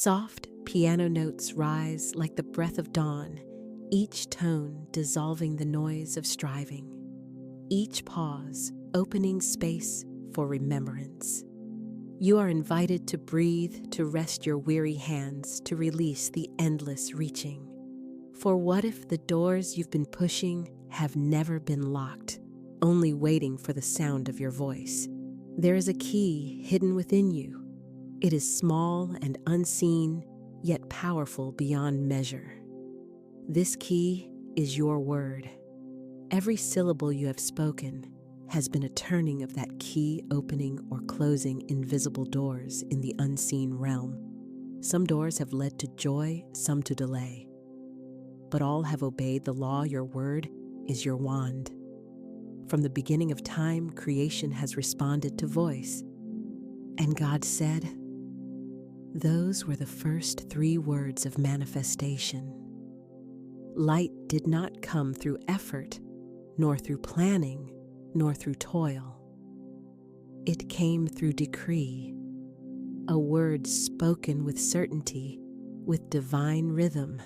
Soft piano notes rise like the breath of dawn, each tone dissolving the noise of striving, each pause opening space for remembrance. You are invited to breathe, to rest your weary hands, to release the endless reaching. For what if the doors you've been pushing have never been locked, only waiting for the sound of your voice? There is a key hidden within you. It is small and unseen, yet powerful beyond measure. This key is your word. Every syllable you have spoken has been a turning of that key opening or closing invisible doors in the unseen realm. Some doors have led to joy, some to delay. But all have obeyed the law. Your word is your wand. From the beginning of time, creation has responded to voice. And God said, those were the first 3 words of manifestation. Light did not come through effort, nor through planning, nor through toil. It came through decree, a word spoken with certainty, with divine rhythm.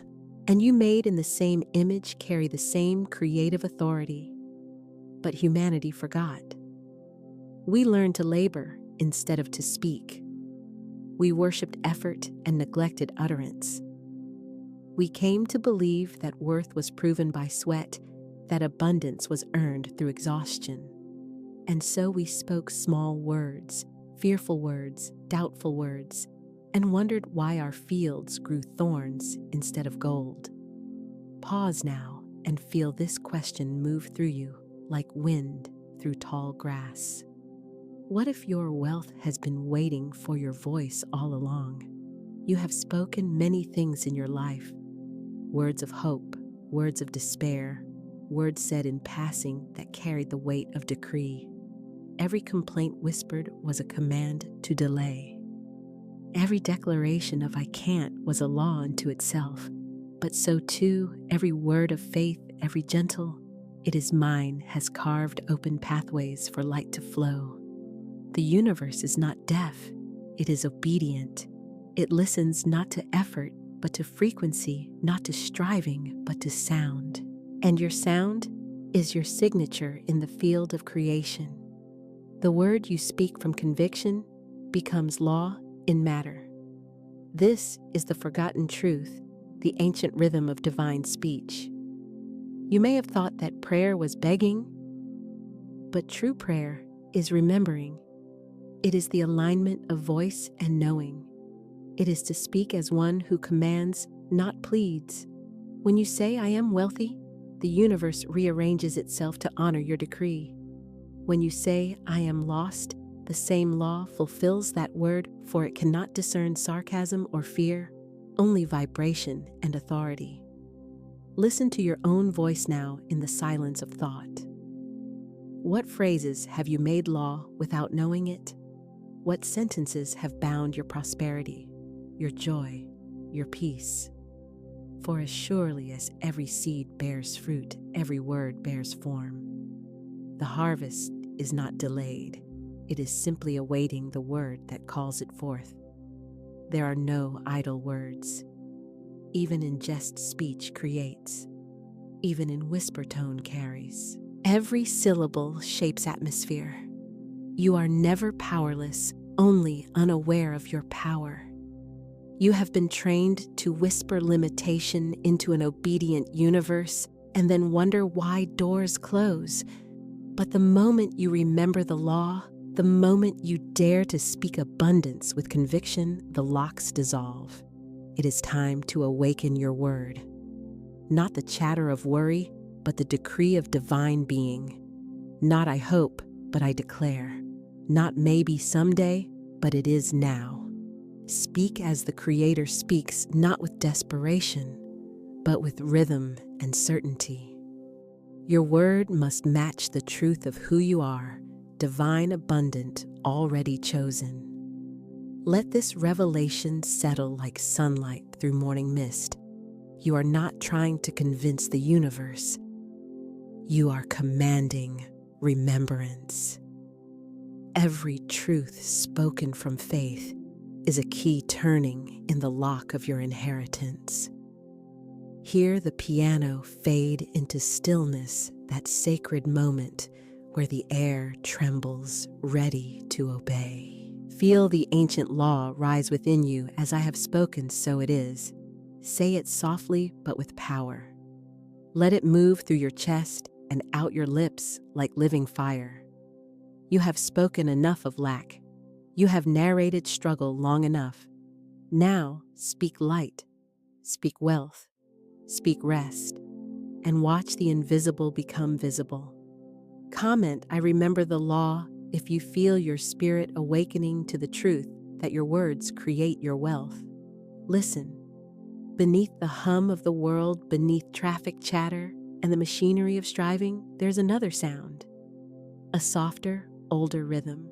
And you made in the same image carry the same creative authority. But humanity forgot. We learned to labor instead of to speak. We worshipped effort and neglected utterance. We came to believe that worth was proven by sweat, that abundance was earned through exhaustion. And so we spoke small words, fearful words, doubtful words, and wondered why our fields grew thorns instead of gold. Pause now and feel this question move through you like wind through tall grass. What if your wealth has been waiting for your voice all along? You have spoken many things in your life, words of hope, words of despair, words said in passing that carried the weight of decree. Every complaint whispered was a command to delay. Every declaration of I can't was a law unto itself. But so too, every word of faith, every gentle, it is mine, has carved open pathways for light to flow. The universe is not deaf, it is obedient. It listens not to effort, but to frequency, not to striving, but to sound. And your sound is your signature in the field of creation. The word you speak from conviction becomes law in matter. This is the forgotten truth, the ancient rhythm of divine speech. You may have thought that prayer was begging, but true prayer is remembering. It is the alignment of voice and knowing. It is to speak as one who commands, not pleads. When you say, I am wealthy, the universe rearranges itself to honor your decree. When you say, I am lost, the same law fulfills that word, for it cannot discern sarcasm or fear, only vibration and authority. Listen to your own voice now in the silence of thought. What phrases have you made law without knowing it? What sentences have bound your prosperity, your joy, your peace? For as surely as every seed bears fruit, every word bears form. The harvest is not delayed. It is simply awaiting the word that calls it forth. There are no idle words. Even in jest speech creates. Even in whisper tone carries. Every syllable shapes atmosphere. You are never powerless, only unaware of your power. You have been trained to whisper limitation into an obedient universe and then wonder why doors close. But the moment you remember the law, the moment you dare to speak abundance with conviction, the locks dissolve. It is time to awaken your word. Not the chatter of worry, but the decree of divine being. Not I hope, but I declare. Not maybe someday, but it is now. Speak as the Creator speaks, not with desperation, but with rhythm and certainty. Your word must match the truth of who you are, divine, abundant, already chosen. Let this revelation settle like sunlight through morning mist. You are not trying to convince the universe. You are commanding remembrance. Every truth spoken from faith, is a key turning in the lock of your inheritance. Hear the piano fade into stillness, that sacred moment where the air trembles, ready to obey. Feel the ancient law rise within you. As I have spoken, so it is. Say it softly but with power. Let it move through your chest and out your lips like living fire. You have spoken enough of lack. You have narrated struggle long enough. Now speak light, speak wealth, speak rest, and watch the invisible become visible. Comment, I remember the law, if you feel your spirit awakening to the truth that your words create your wealth. Listen. Beneath the hum of the world, beneath traffic chatter and the machinery of striving, there's another sound. A softer, older rhythm.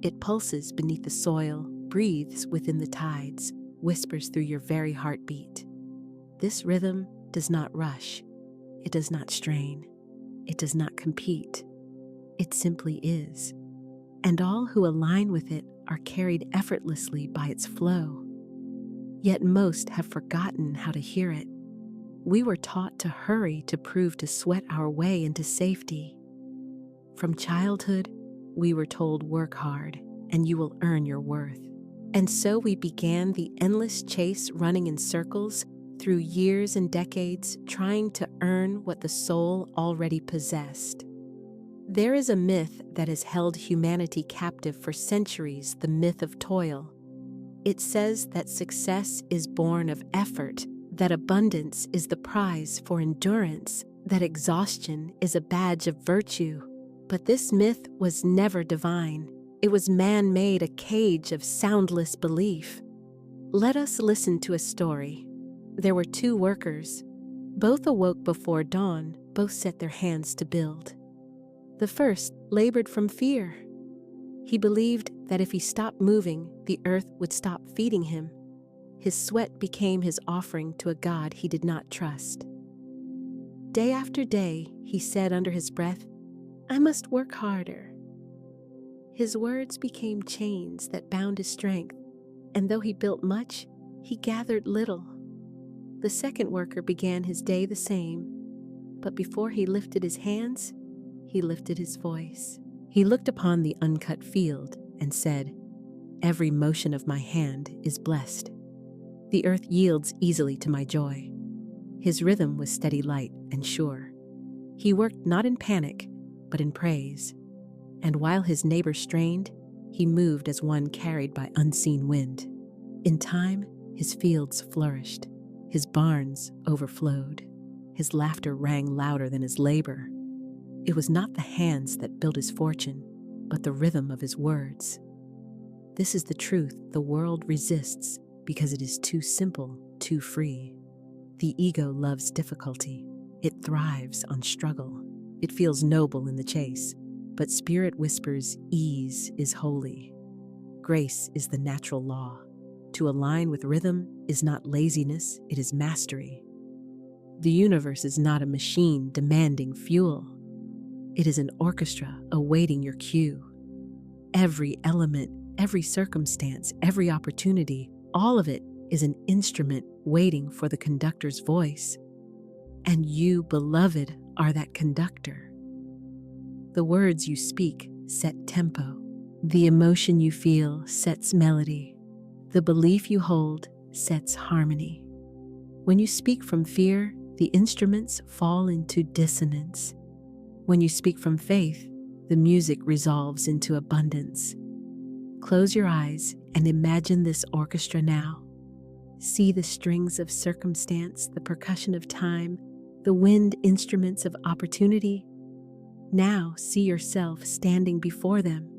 It pulses beneath the soil, breathes within the tides, whispers through your very heartbeat. This rhythm does not rush. It does not strain. It does not compete. It simply is. And all who align with it are carried effortlessly by its flow. Yet most have forgotten how to hear it. We were taught to hurry to prove to sweat our way into safety. From childhood, we were told work hard and you will earn your worth. And so we began the endless chase, running in circles through years and decades, trying to earn what the soul already possessed. There is a myth that has held humanity captive for centuries, the myth of toil. It says that success is born of effort, that abundance is the prize for endurance, that exhaustion is a badge of virtue. But this myth was never divine. It was man-made, a cage of soundless belief. Let us listen to a story. There were two workers. Both awoke before dawn, both set their hands to build. The first labored from fear. He believed that if he stopped moving, the earth would stop feeding him. His sweat became his offering to a God he did not trust. Day after day, he said under his breath, "I must work harder." His words became chains that bound his strength, and though he built much, he gathered little. The second worker began his day the same, but before he lifted his hands, he lifted his voice. He looked upon the uncut field and said, "Every motion of my hand is blessed. The earth yields easily to my joy." His rhythm was steady, light, and sure. He worked not in panic, but in praise. And while his neighbor strained, he moved as one carried by unseen wind. In time, his fields flourished. His barns overflowed. His laughter rang louder than his labor. It was not the hands that built his fortune, but the rhythm of his words. This is the truth the world resists because it is too simple, too free. The ego loves difficulty. It thrives on struggle. It feels noble in the chase, but spirit whispers ease is holy. Grace is the natural law. To align with rhythm is not laziness, it is mastery. The universe is not a machine demanding fuel. It is an orchestra awaiting your cue. Every element, every circumstance, every opportunity, all of it is an instrument waiting for the conductor's voice. And you, beloved, are that conductor. The words you speak set tempo. The emotion you feel sets melody. The belief you hold sets harmony. When you speak from fear, the instruments fall into dissonance. When you speak from faith, the music resolves into abundance. Close your eyes and imagine this orchestra now. See the strings of circumstance, the percussion of time, the wind instruments of opportunity. Now see yourself standing before them.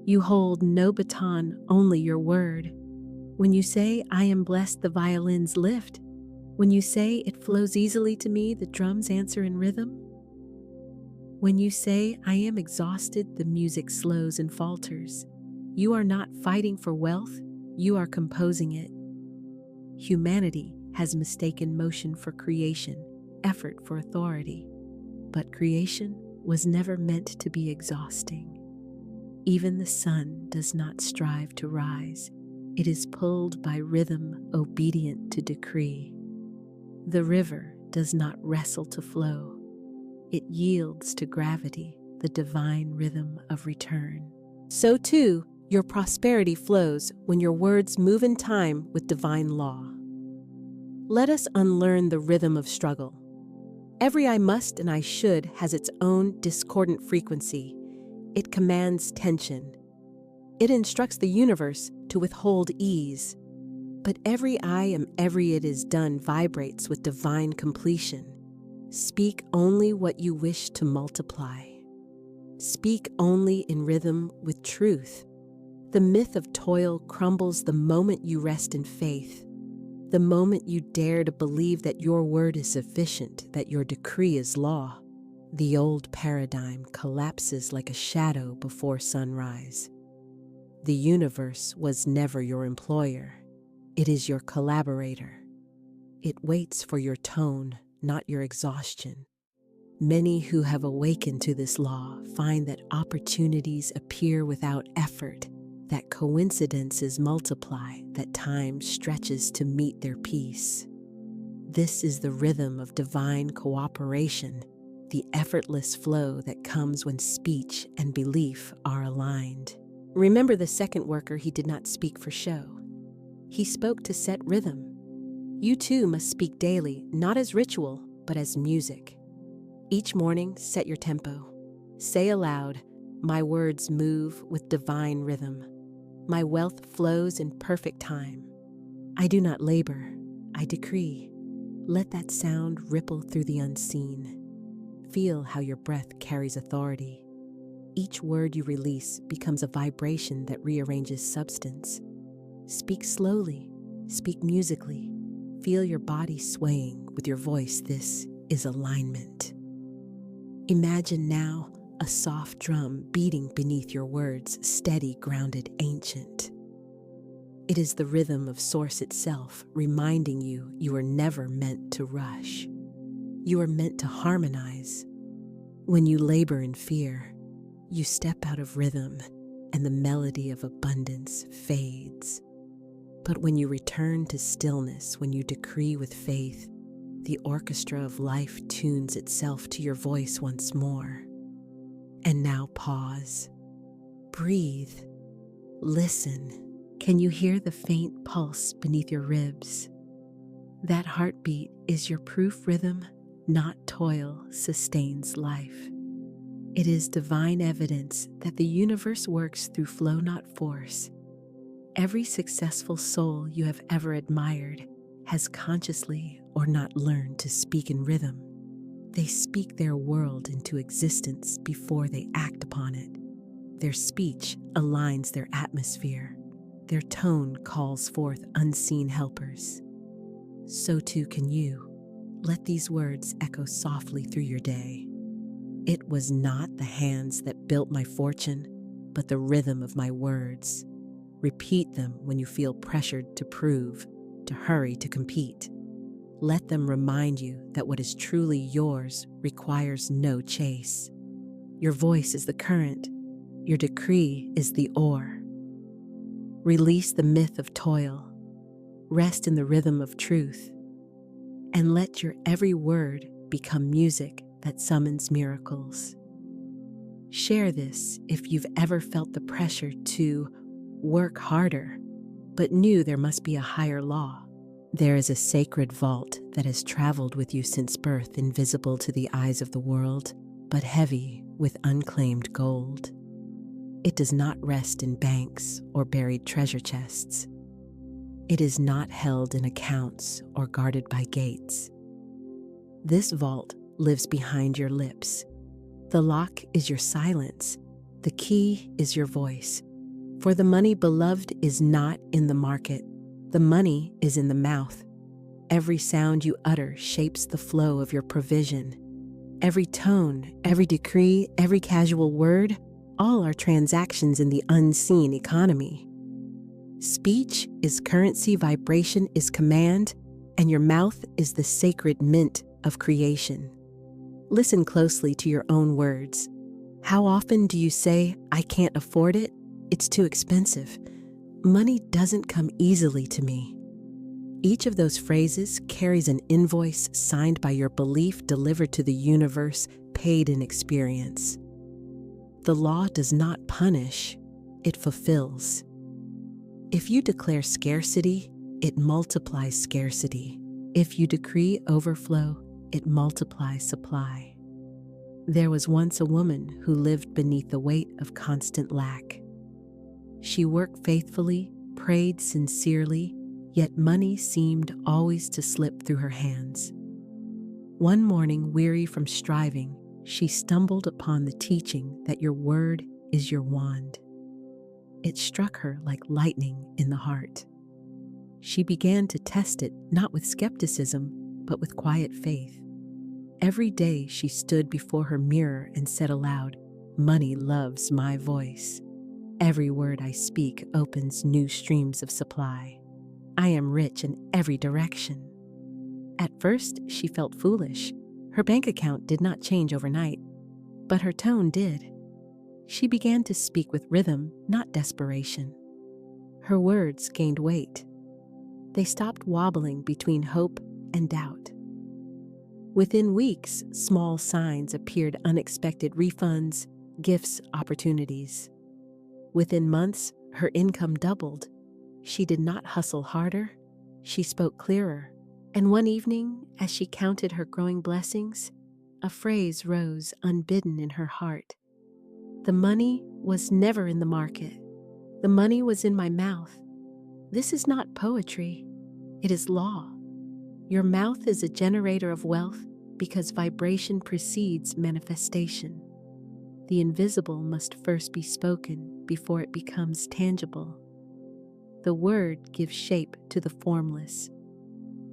You hold no baton, only your word. When you say, "I am blessed," the violins lift. When you say, "It flows easily to me," the drums answer in rhythm. When you say, "I am exhausted," the music slows and falters. You are not fighting for wealth, you are composing it. Humanity has mistaken motion for creation, effort for authority. But creation was never meant to be exhausting. Even the sun does not strive to rise. It is pulled by rhythm obedient to decree. The river does not wrestle to flow. It yields to gravity, the divine rhythm of return. So too, your prosperity flows when your words move in time with divine law. Let us unlearn the rhythm of struggle. Every I must and I should has its own discordant frequency. It commands tension. It instructs the universe to withhold ease. But every I am every it is done vibrates with divine completion. Speak only what you wish to multiply. Speak only in rhythm with truth. The myth of toil crumbles the moment you rest in faith, the moment you dare to believe that your word is sufficient, that your decree is law. The old paradigm collapses like a shadow before sunrise. The universe was never your employer. It is your collaborator. It waits for your tone, not your exhaustion. Many who have awakened to this law find that opportunities appear without effort, that coincidences multiply, that time stretches to meet their peace. This is the rhythm of divine cooperation, the effortless flow that comes when speech and belief are aligned. Remember the second worker, he did not speak for show. He spoke to set rhythm. You too must speak daily, not as ritual, but as music. Each morning, set your tempo. Say aloud, my words move with divine rhythm. My wealth flows in perfect time. I do not labor, I decree. Let that sound ripple through the unseen. Feel how your breath carries authority. Each word you release becomes a vibration that rearranges substance. Speak slowly, speak musically. Feel your body swaying with your voice. This is alignment. Imagine now a soft drum beating beneath your words, steady, grounded, ancient. It is the rhythm of Source itself, reminding you you are never meant to rush. You are meant to harmonize. When you labor in fear, you step out of rhythm and the melody of abundance fades. But when you return to stillness, when you decree with faith, the orchestra of life tunes itself to your voice once more. And now pause. Breathe. Listen. Can you hear the faint pulse beneath your ribs? That heartbeat is your proof rhythm, not toil, sustains life. It is divine evidence that the universe works through flow, not force. Every successful soul you have ever admired has consciously or not learned to speak in rhythm. They speak their world into existence before they act upon it. Their speech aligns their atmosphere. Their tone calls forth unseen helpers. So too can you. Let these words echo softly through your day. It was not the hands that built my fortune, but the rhythm of my words. Repeat them when you feel pressured to prove, to hurry, to compete. Let them remind you that what is truly yours requires no chase. Your voice is the current. Your decree is the oar. Release the myth of toil. Rest in the rhythm of truth. And let your every word become music that summons miracles. Share this if you've ever felt the pressure to work harder, but knew there must be a higher law. There is a sacred vault that has traveled with you since birth, invisible to the eyes of the world, but heavy with unclaimed gold. It does not rest in banks or buried treasure chests. It is not held in accounts or guarded by gates. This vault lives behind your lips. The lock is your silence. The key is your voice. For the money, beloved, is not in the market. The money is in the mouth. Every sound you utter shapes the flow of your provision. Every tone, every decree, every casual word, all are transactions in the unseen economy. Speech is currency, vibration is command, and your mouth is the sacred mint of creation. Listen closely to your own words. How often do you say, I can't afford it? It's too expensive. Money doesn't come easily to me. Each of those phrases carries an invoice signed by your belief delivered to the universe, paid in experience. The law does not punish, it fulfills. If you declare scarcity, it multiplies scarcity. If you decree overflow, it multiplies supply. There was once a woman who lived beneath the weight of constant lack. She worked faithfully, prayed sincerely, yet money seemed always to slip through her hands. One morning, weary from striving, she stumbled upon the teaching that your word is your wand. It struck her like lightning in the heart. She began to test it not with skepticism, but with quiet faith. Every day she stood before her mirror and said aloud, "Money loves my voice. Every word I speak opens new streams of supply. I am rich in every direction." At first, she felt foolish. Her bank account did not change overnight, but her tone did. She began to speak with rhythm, not desperation. Her words gained weight. They stopped wobbling between hope and doubt. Within weeks, small signs appeared: unexpected refunds, gifts, opportunities. Within months, her income doubled. She did not hustle harder, she spoke clearer. And one evening, as she counted her growing blessings, a phrase rose unbidden in her heart. "The money was never in the market. The money was in my mouth." This is not poetry, it is law. Your mouth is a generator of wealth because vibration precedes manifestation. The invisible must first be spoken before it becomes tangible. The word gives shape to the formless.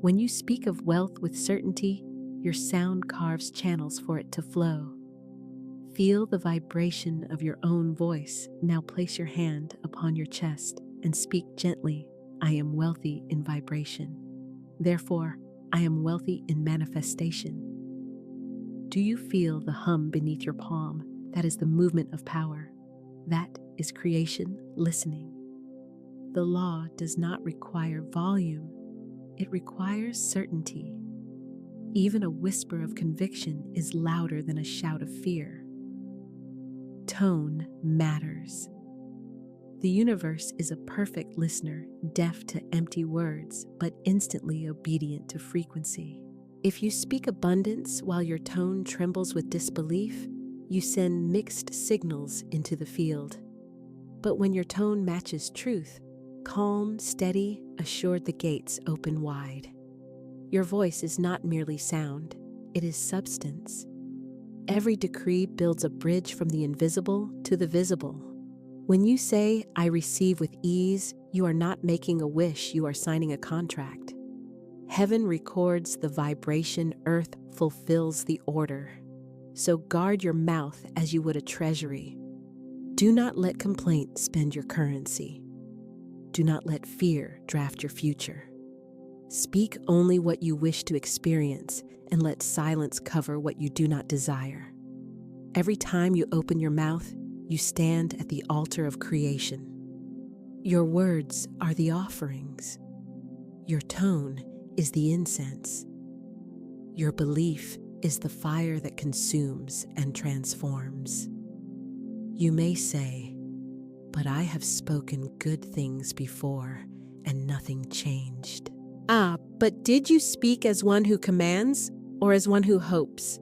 When you speak of wealth with certainty, your sound carves channels for it to flow. Feel the vibration of your own voice. Now place your hand upon your chest and speak gently, "I am wealthy in vibration. Therefore, I am wealthy in manifestation." Do you feel the hum beneath your palm? That is the movement of power. That is creation listening. The law does not require volume, it requires certainty. Even a whisper of conviction is louder than a shout of fear. Tone matters. The universe is a perfect listener, deaf to empty words, but instantly obedient to frequency. If you speak abundance while your tone trembles with disbelief, you send mixed signals into the field. But when your tone matches truth, calm, steady, assured, the gates open wide. Your voice is not merely sound, it is substance. Every decree builds a bridge from the invisible to the visible. When you say, "I receive with ease," you are not making a wish, you are signing a contract. Heaven records the vibration, earth fulfills the order. So guard your mouth as you would a treasury. Do not let complaint spend your currency. Do not let fear draft your future. Speak only what you wish to experience, and let silence cover what you do not desire. Every time you open your mouth, you stand at the altar of creation. Your words are the offerings. Your tone is the incense. Your belief is the fire that consumes and transforms. You may say, "But I have spoken good things before, and nothing changed." But did you speak as one who commands, or as one who hopes?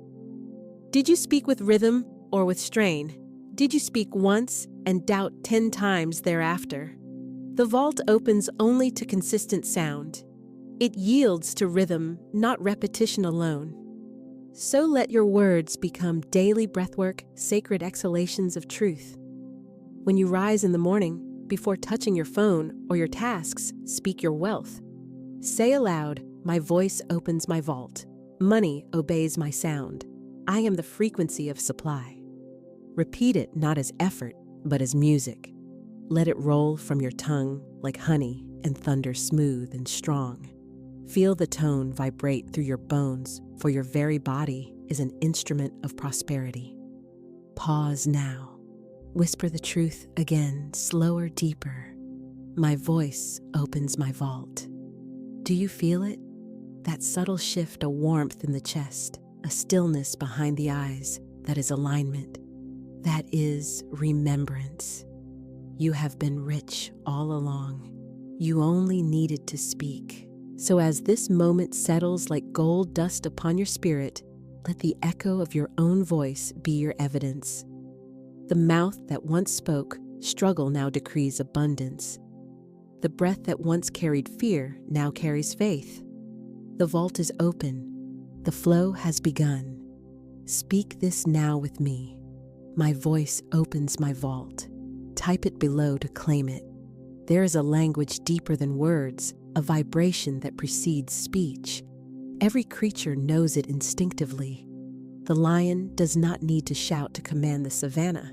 Did you speak with rhythm or with strain? Did you speak once and doubt 10 times thereafter? The vault opens only to consistent sound. It yields to rhythm, not repetition alone. So let your words become daily breathwork, sacred exhalations of truth. When you rise in the morning, before touching your phone or your tasks, speak your wealth. Say aloud, "My voice opens my vault. Money obeys my sound. I am the frequency of supply." Repeat it not as effort, but as music. Let it roll from your tongue like honey and thunder smooth and strong. Feel the tone vibrate through your bones, for your very body is an instrument of prosperity. Pause now. Whisper the truth again, slower, deeper. My voice opens my vault. Do you feel it? That subtle shift, a warmth in the chest, a stillness behind the eyes, that is alignment. That is remembrance. You have been rich all along. You only needed to speak. So as this moment settles like gold dust upon your spirit, let the echo of your own voice be your evidence. The mouth that once spoke, struggle now decrees abundance. The breath that once carried fear now carries faith. The vault is open. The flow has begun. Speak this now with me. My voice opens my vault. Type it below to claim it. There is a language deeper than words, a vibration that precedes speech. Every creature knows it instinctively. The lion does not need to shout to command the savannah.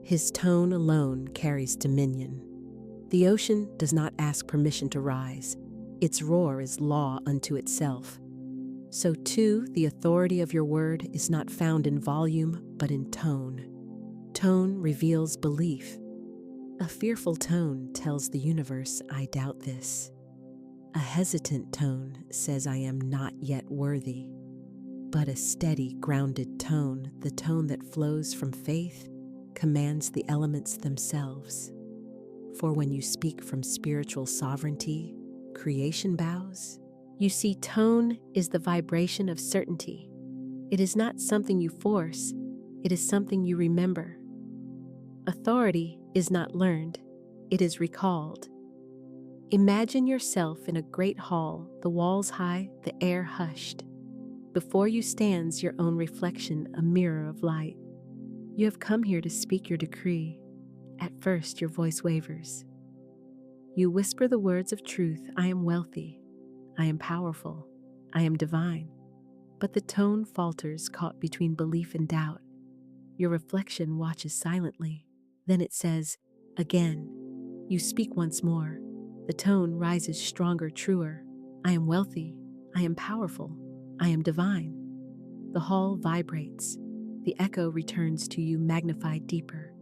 His tone alone carries dominion. The ocean does not ask permission to rise. Its roar is law unto itself. So too, the authority of your word is not found in volume, but in tone. Tone reveals belief. A fearful tone tells the universe, I doubt this. A hesitant tone says I am not yet worthy. But a steady, grounded tone, the tone that flows from faith, commands the elements themselves. For when you speak from spiritual sovereignty, creation bows. You see, tone is the vibration of certainty. It is not something you force, it is something you remember. Authority is not learned, it is recalled. Imagine yourself in a great hall, the walls high, the air hushed. Before you stands your own reflection, a mirror of light. You have come here to speak your decree. At first your voice wavers. You whisper the words of truth, I am wealthy, I am powerful, I am divine. But the tone falters, caught between belief and doubt. Your reflection watches silently. Then it says, again. You speak once more. The tone rises stronger, truer. I am wealthy, I am powerful, I am divine. The hall vibrates. The echo returns to you, magnified deeper.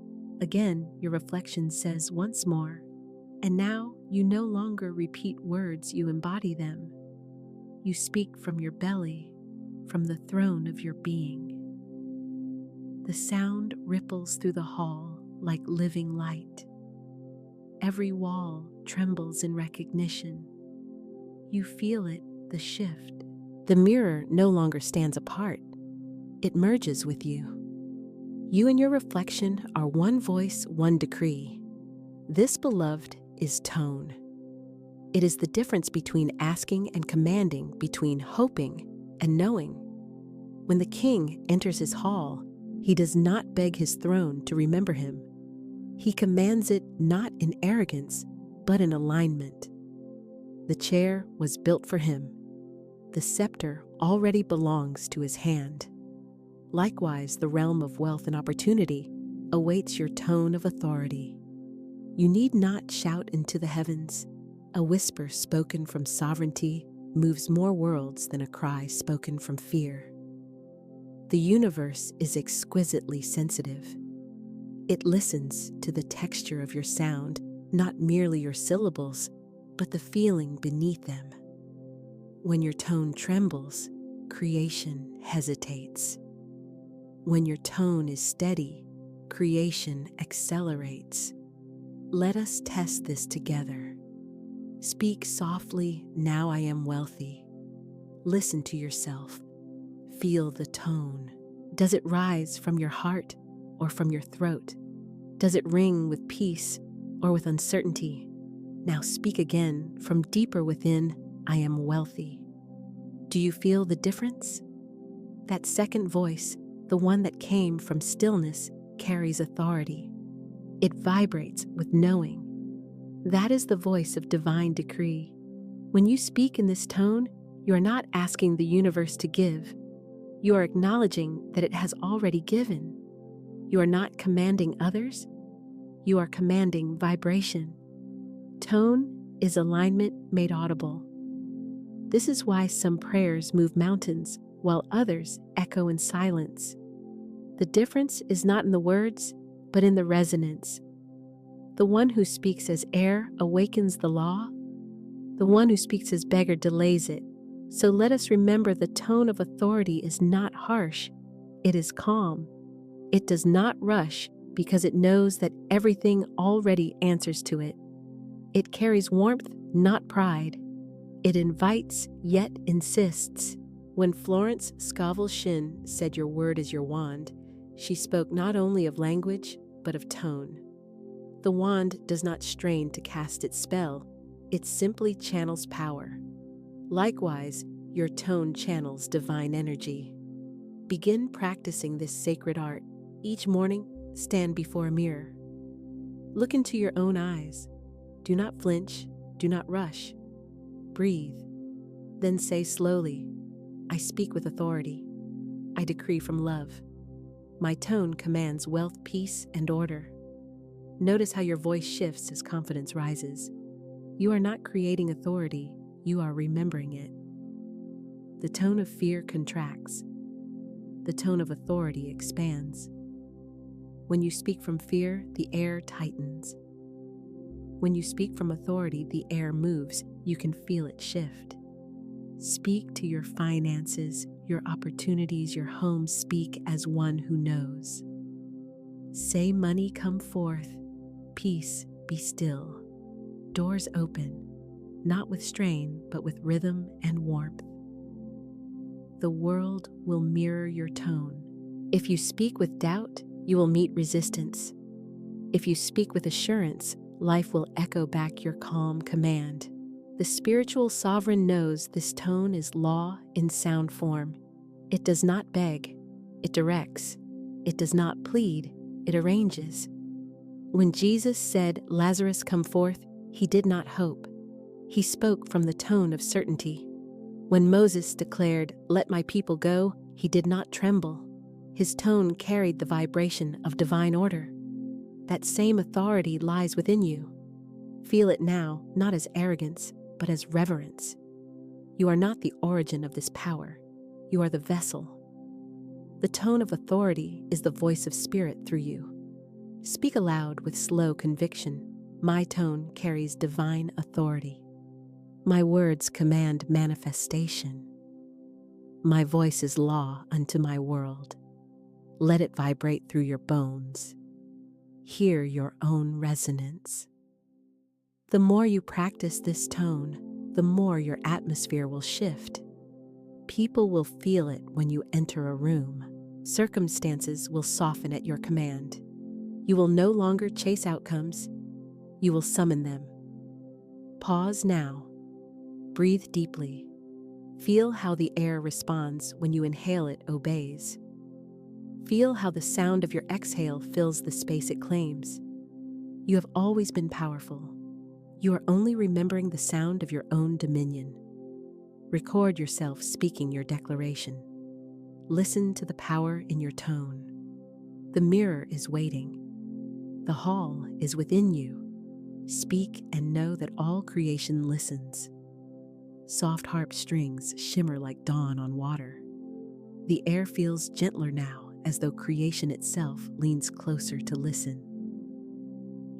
Again, your reflection says once more. And now you no longer repeat words, you embody them. You speak from your belly, from the throne of your being. The sound ripples through the hall like living light. Every wall trembles in recognition. You feel it, the shift. The mirror no longer stands apart. It merges with you. You and your reflection are one voice, one decree. This, beloved, is tone. It is the difference between asking and commanding, between hoping and knowing. When the king enters his hall, he does not beg his throne to remember him. He commands it not in arrogance, but in alignment. The chair was built for him. The scepter already belongs to his hand. Likewise, the realm of wealth and opportunity awaits your tone of authority. You need not shout into the heavens. A whisper spoken from sovereignty moves more worlds than a cry spoken from fear. The universe is exquisitely sensitive. It listens to the texture of your sound, not merely your syllables, but the feeling beneath them. When your tone trembles, creation hesitates. When your tone is steady, creation accelerates. Let us test this together. Speak softly, now I am wealthy. Listen to yourself. Feel the tone. Does it rise from your heart or from your throat? Does it ring with peace or with uncertainty? Now speak again from deeper within, I am wealthy. Do you feel the difference? That second voice, the one that came from stillness, carries authority. It vibrates with knowing. That is the voice of divine decree. When you speak in this tone, you are not asking the universe to give. You are acknowledging that it has already given. You are not commanding others. You are commanding vibration. Tone is alignment made audible. This is why some prayers move mountains, while others echo in silence. The difference is not in the words, but in the resonance. The one who speaks as heir awakens the law. The one who speaks as beggar delays it. So let us remember the tone of authority is not harsh. It is calm. It does not rush because it knows that everything already answers to it. It carries warmth, not pride. It invites, yet insists. When Florence Scovel Shinn said your word is your wand, she spoke not only of language, but of tone. The wand does not strain to cast its spell, it simply channels power. Likewise, your tone channels divine energy. Begin practicing this sacred art. Each morning, stand before a mirror. Look into your own eyes. Do not flinch, do not rush. Breathe. Then say slowly, I speak with authority. I decree from love. My tone commands wealth, peace, and order. Notice how your voice shifts as confidence rises. You are not creating authority, you are remembering it. The tone of fear contracts. The tone of authority expands. When you speak from fear, the air tightens. When you speak from authority, the air moves. You can feel it shift. Speak to your finances, your opportunities, your home. Speak as one who knows. Say money come forth, peace be still. Doors open, not with strain, but with rhythm and warmth. The world will mirror your tone. If you speak with doubt, you will meet resistance. If you speak with assurance, life will echo back your calm command. The spiritual sovereign knows this tone is law in sound form. It does not beg, it directs. It does not plead, it arranges. When Jesus said, Lazarus, come forth, he did not hope. He spoke from the tone of certainty. When Moses declared, let my people go, he did not tremble. His tone carried the vibration of divine order. That same authority lies within you. Feel it now, not as arrogance, but as reverence. You are not the origin of this power. You are the vessel. The tone of authority is the voice of spirit through you. Speak aloud with slow conviction. My tone carries divine authority. My words command manifestation. My voice is law unto my world. Let it vibrate through your bones. Hear your own resonance. The more you practice this tone, the more your atmosphere will shift. People will feel it when you enter a room. Circumstances will soften at your command. You will no longer chase outcomes. You will summon them. Pause now. Breathe deeply. Feel how the air responds when you inhale, it obeys. Feel how the sound of your exhale fills the space it claims. You have always been powerful. You are only remembering the sound of your own dominion. Record yourself speaking your declaration. Listen to the power in your tone. The mirror is waiting. The hall is within you. Speak and know that all creation listens. Soft harp strings shimmer like dawn on water. The air feels gentler now, as though creation itself leans closer to listen.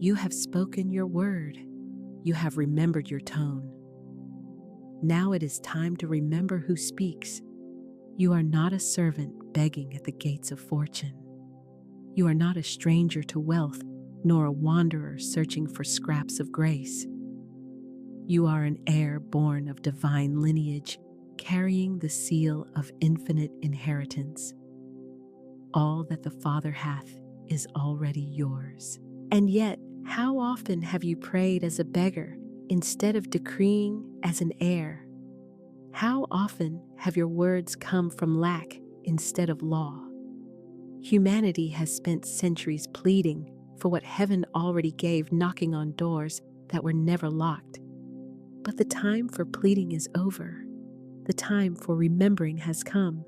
You have spoken your word. You have remembered your tone. Now it is time to remember who speaks. You are not a servant begging at the gates of fortune. You are not a stranger to wealth, nor a wanderer searching for scraps of grace. You are an heir born of divine lineage, carrying the seal of infinite inheritance. All that the Father hath is already yours. And yet, how often have you prayed as a beggar instead of decreeing as an heir? How often have your words come from lack instead of law? Humanity has spent centuries pleading for what heaven already gave, knocking on doors that were never locked. But the time for pleading is over. The time for remembering has come.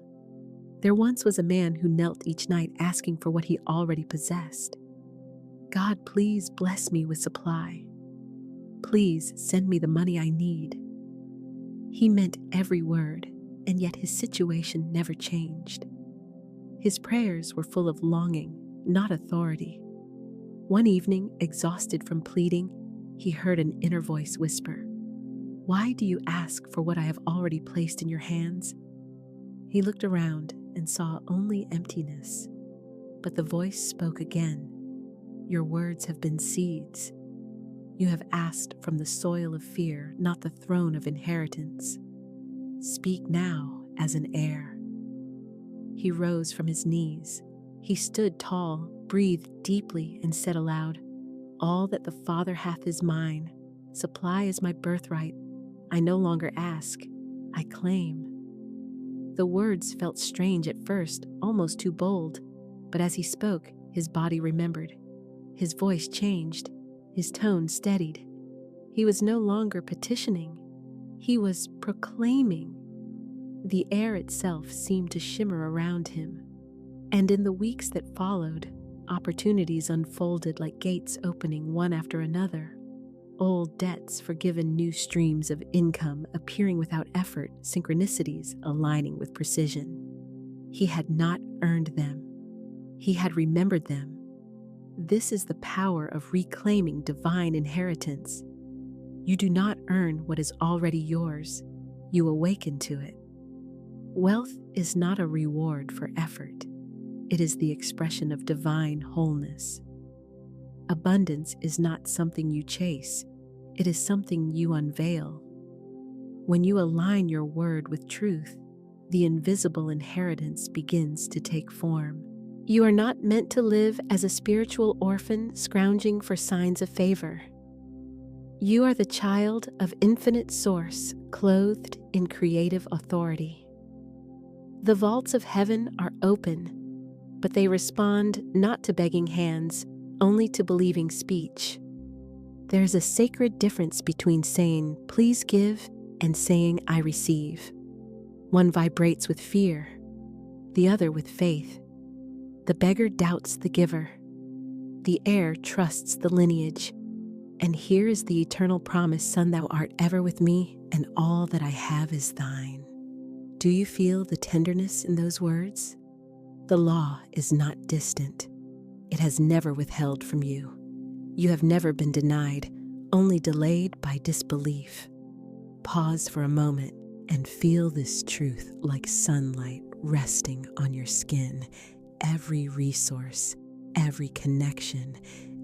There once was a man who knelt each night asking for what he already possessed. God, please bless me with supply. Please send me the money I need. He meant every word, and yet his situation never changed. His prayers were full of longing, not authority. One evening, exhausted from pleading, he heard an inner voice whisper, "Why do you ask for what I have already placed in your hands?" He looked around and saw only emptiness. But the voice spoke again. "Your words have been seeds. You have asked from the soil of fear, not the throne of inheritance. Speak now as an heir." He rose from his knees. He stood tall, breathed deeply, and said aloud, "All that the Father hath is mine. Supply is my birthright. I no longer ask, I claim." The words felt strange at first, almost too bold, but as he spoke, his body remembered. His voice changed, his tone steadied. He was no longer petitioning, he was proclaiming. The air itself seemed to shimmer around him. And in the weeks that followed, opportunities unfolded like gates opening one after another. Old debts forgiven, new streams of income appearing without effort, synchronicities aligning with precision. He had not earned them. He had remembered them. This is the power of reclaiming divine inheritance. You do not earn what is already yours. You awaken to it. Wealth is not a reward for effort. It is the expression of divine wholeness. Abundance is not something you chase. It is something you unveil. When you align your word with truth, the invisible inheritance begins to take form. You are not meant to live as a spiritual orphan scrounging for signs of favor. You are the child of infinite source, clothed in creative authority. The vaults of heaven are open, but they respond not to begging hands, only to believing speech. There is a sacred difference between saying, "Please give," and saying, "I receive." One vibrates with fear, the other with faith. The beggar doubts the giver. The heir trusts the lineage. And here is the eternal promise, "Son, thou art ever with me, and all that I have is thine." Do you feel the tenderness in those words? The law is not distant. It has never withheld from you. You have never been denied, only delayed by disbelief. Pause for a moment and feel this truth like sunlight resting on your skin. Every resource, every connection,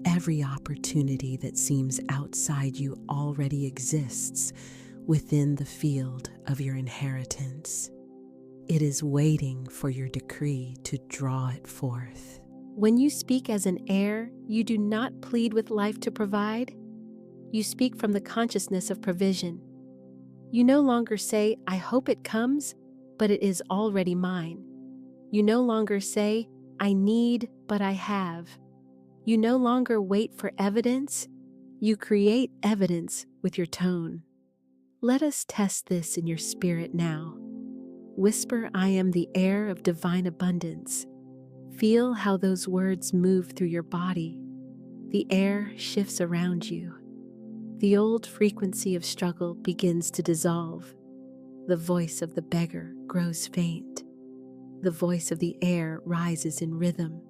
every opportunity that seems outside you already exists within the field of your inheritance. It is waiting for your decree to draw it forth. When you speak as an heir, you do not plead with life to provide. You speak from the consciousness of provision. You no longer say, "I hope it comes," but it is already mine. You no longer say, "I need, but I have." You no longer wait for evidence. You create evidence with your tone. Let us test this in your spirit now. Whisper, "I am the heir of divine abundance." Feel how those words move through your body. The air shifts around you. The old frequency of struggle begins to dissolve. The voice of the beggar grows faint. The voice of the air rises in rhythm.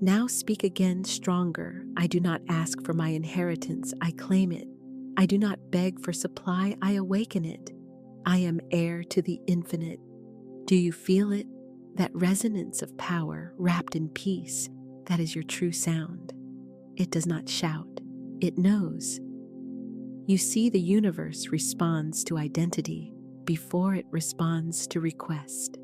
Now speak again stronger. "I do not ask for my inheritance, I claim it. I do not beg for supply, I awaken it. I am heir to the infinite." Do you feel it? That resonance of power wrapped in peace, that is your true sound. It does not shout, it knows. You see, the universe responds to identity before it responds to request.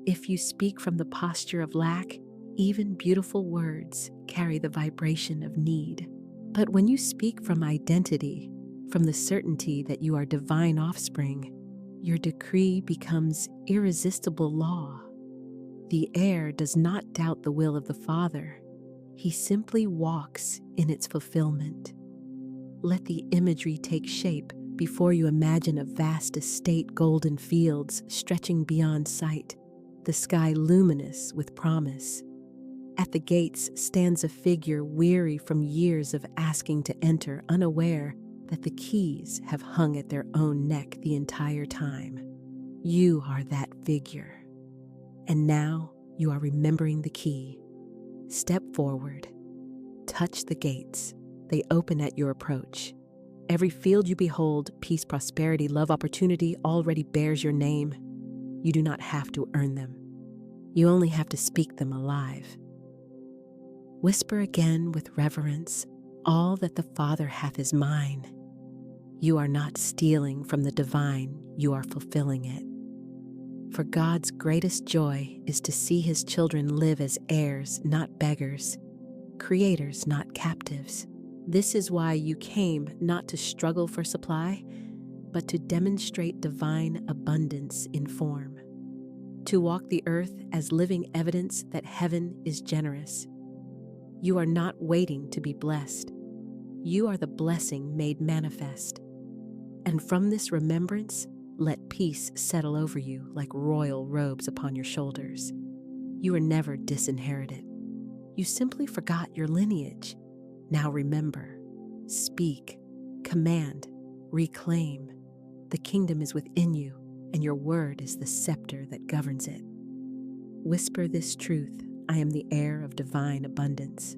If you speak from the posture of lack, even beautiful words carry the vibration of need. But when you speak from identity, from the certainty that you are divine offspring, your decree becomes irresistible law. The heir does not doubt the will of the Father. He simply walks in its fulfillment. Let the imagery take shape before you imagine a vast estate, golden fields stretching beyond sight, the sky luminous with promise. At the gates stands a figure weary from years of asking to enter, unaware that the keys have hung at their own neck the entire time. You are that figure. And now you are remembering the key. Step forward. touch the gates. They open at your approach. Every field you behold, peace, prosperity, love, opportunity, already bears your name. You do not have to earn them. You only have to speak them alive. Whisper again with reverence, all that the Father hath is mine. You are not stealing from the divine, you are fulfilling it. For God's greatest joy is to see his children live as heirs, not beggars, creators, not captives. This is why you came not to struggle for supply, but to demonstrate divine abundance in form. To walk the earth as living evidence that heaven is generous. You are not waiting to be blessed. You are the blessing made manifest. And from this remembrance, let peace settle over you like royal robes upon your shoulders. You were never disinherited. You simply forgot your lineage. Now remember, speak, command, reclaim. The kingdom is within you, and your word is the scepter that governs it. Whisper this truth, I am the heir of divine abundance.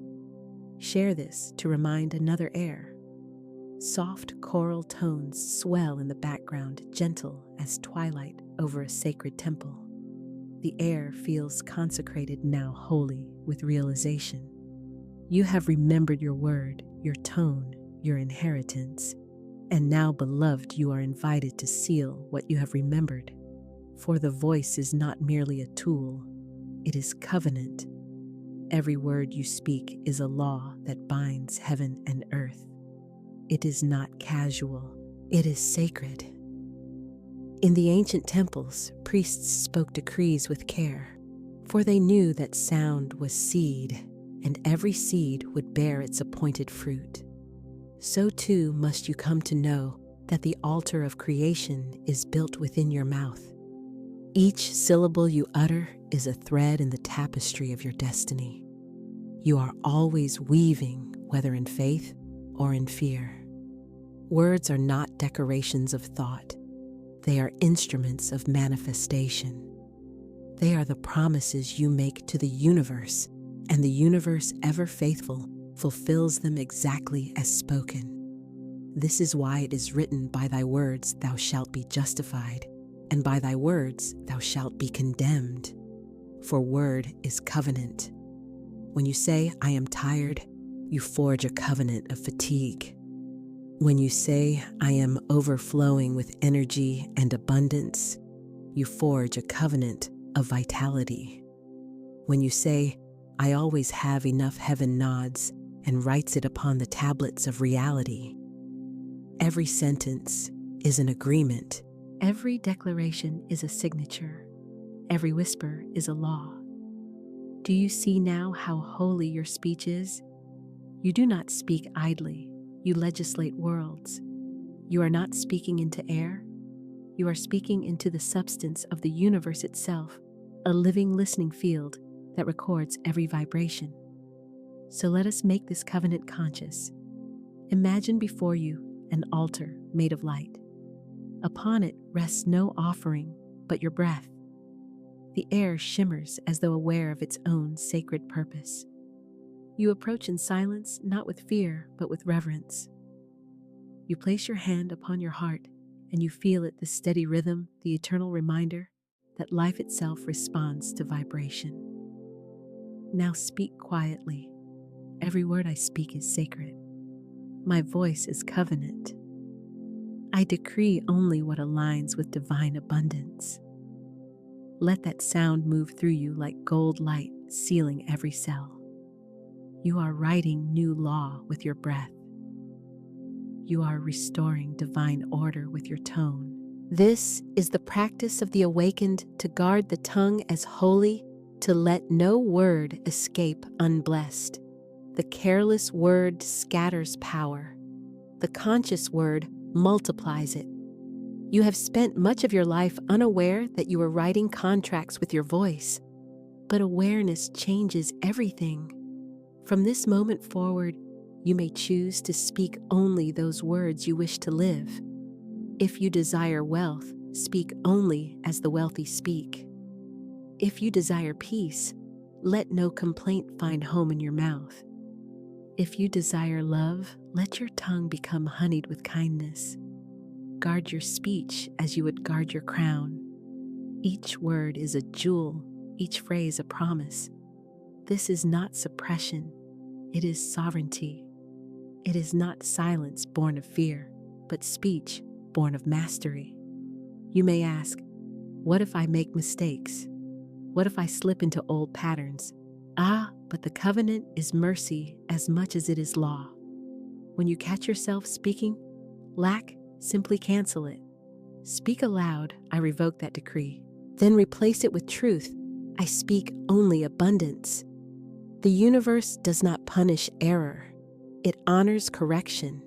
Share this to remind another heir. Soft choral tones swell in the background, gentle as twilight over a sacred temple. The air feels consecrated, now holy with realization. You have remembered your word, your tone, your inheritance. And now, beloved, you are invited to seal what you have remembered. For the voice is not merely a tool, it is covenant. Every word you speak is a law that binds heaven and earth. It is not casual, it is sacred. In the ancient temples, priests spoke decrees with care, for they knew that sound was seed, and every seed would bear its appointed fruit. So too must you come to know that the altar of creation is built within your mouth. Each syllable you utter is a thread in the tapestry of your destiny. You are always weaving, whether in faith or in fear. Words are not decorations of thought. They are instruments of manifestation. They are the promises you make to the universe, and the universe, ever faithful, fulfills them exactly as spoken. This is why it is written, by thy words thou shalt be justified, and by thy words thou shalt be condemned. For word is covenant. When you say, I am tired, you forge a covenant of fatigue. When you say, I am overflowing with energy and abundance, you forge a covenant of vitality. When you say, I always have enough, heaven nods and writes it upon the tablets of reality. Every sentence is an agreement. Every declaration is a signature. Every whisper is a law. Do you see now how holy your speech is? You do not speak idly. You legislate worlds. You are not speaking into air. You are speaking into the substance of the universe itself, a living listening field that records every vibration. So let us make this covenant conscious. Imagine before you an altar made of light. Upon it rests no offering but your breath. The air shimmers as though aware of its own sacred purpose. You approach in silence, not with fear, but with reverence. You place your hand upon your heart, and you feel it, the steady rhythm, the eternal reminder that life itself responds to vibration. Now speak quietly. Every word I speak is sacred. My voice is covenant. I decree only what aligns with divine abundance. Let that sound move through you like gold light, sealing every cell. You are writing new law with your breath. You are restoring divine order with your tone. This is the practice of the awakened, to guard the tongue as holy, to let no word escape unblessed. The careless word scatters power. The conscious word multiplies it. You have spent much of your life unaware that you are writing contracts with your voice, but awareness changes everything. From this moment forward, you may choose to speak only those words you wish to live. If you desire wealth, speak only as the wealthy speak. If you desire peace, let no complaint find home in your mouth. If you desire love, let your tongue become honeyed with kindness. Guard your speech as you would guard your crown. Each word is a jewel, each phrase a promise. This is not suppression, it is sovereignty. It is not silence born of fear, but speech born of mastery. You may ask, what if I make mistakes? What if I slip into old patterns? But the covenant is mercy as much as it is law. When you catch yourself speaking lack, simply cancel it. Speak aloud, I revoke that decree. Then replace it with truth, I speak only abundance. The universe does not punish error. It honors correction.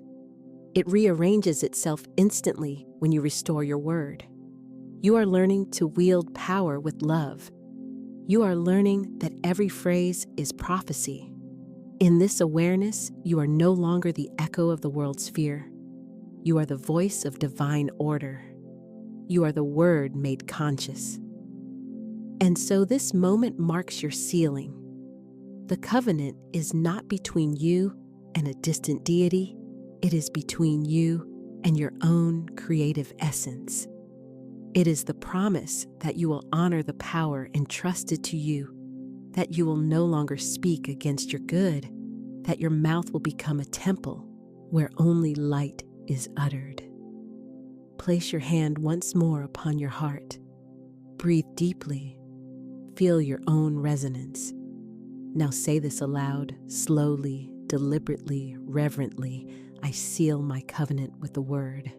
It rearranges itself instantly when you restore your word. You are learning to wield power with love. You are learning that every phrase is prophecy. In this awareness, you are no longer the echo of the world's fear. You are the voice of divine order. You are the word made conscious. And so this moment marks your sealing. The covenant is not between you and a distant deity. It is between you and your own creative essence. It is the promise that you will honor the power entrusted to you, that you will no longer speak against your good, that your mouth will become a temple where only light is uttered. Place your hand once more upon your heart. Breathe deeply. Feel your own resonance. Now say this aloud, slowly, deliberately, reverently. I seal my covenant with the word.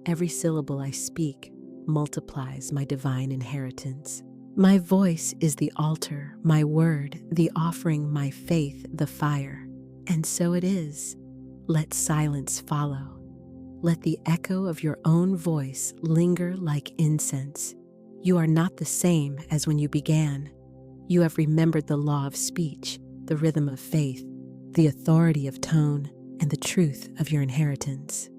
Every syllable I speak multiplies my divine inheritance. My voice is the altar, my word, the offering, my faith, the fire. And so it is. Let silence follow. Let the echo of your own voice linger like incense. You are not the same as when you began. You have remembered the law of speech, the rhythm of faith, the authority of tone, and the truth of your inheritance.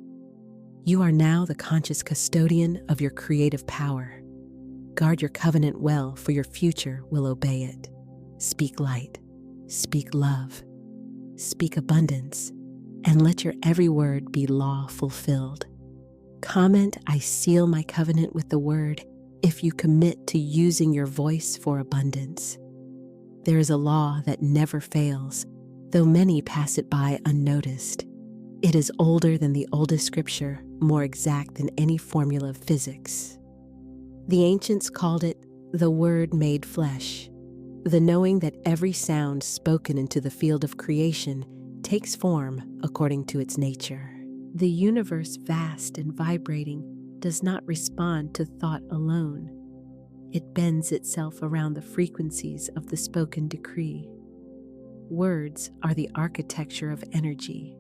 You are now the conscious custodian of your creative power. Guard your covenant well, for your future will obey it. Speak light, speak love, speak abundance, and let your every word be law fulfilled. Comment, I seal my covenant with the word, if you commit to using your voice for abundance. There is a law that never fails, though many pass it by unnoticed. It is older than the oldest scripture, more exact than any formula of physics. The ancients called it the word made flesh, the knowing that every sound spoken into the field of creation takes form according to its nature. The universe, vast and vibrating, does not respond to thought alone. It bends itself around the frequencies of the spoken decree. Words are the architecture of energy.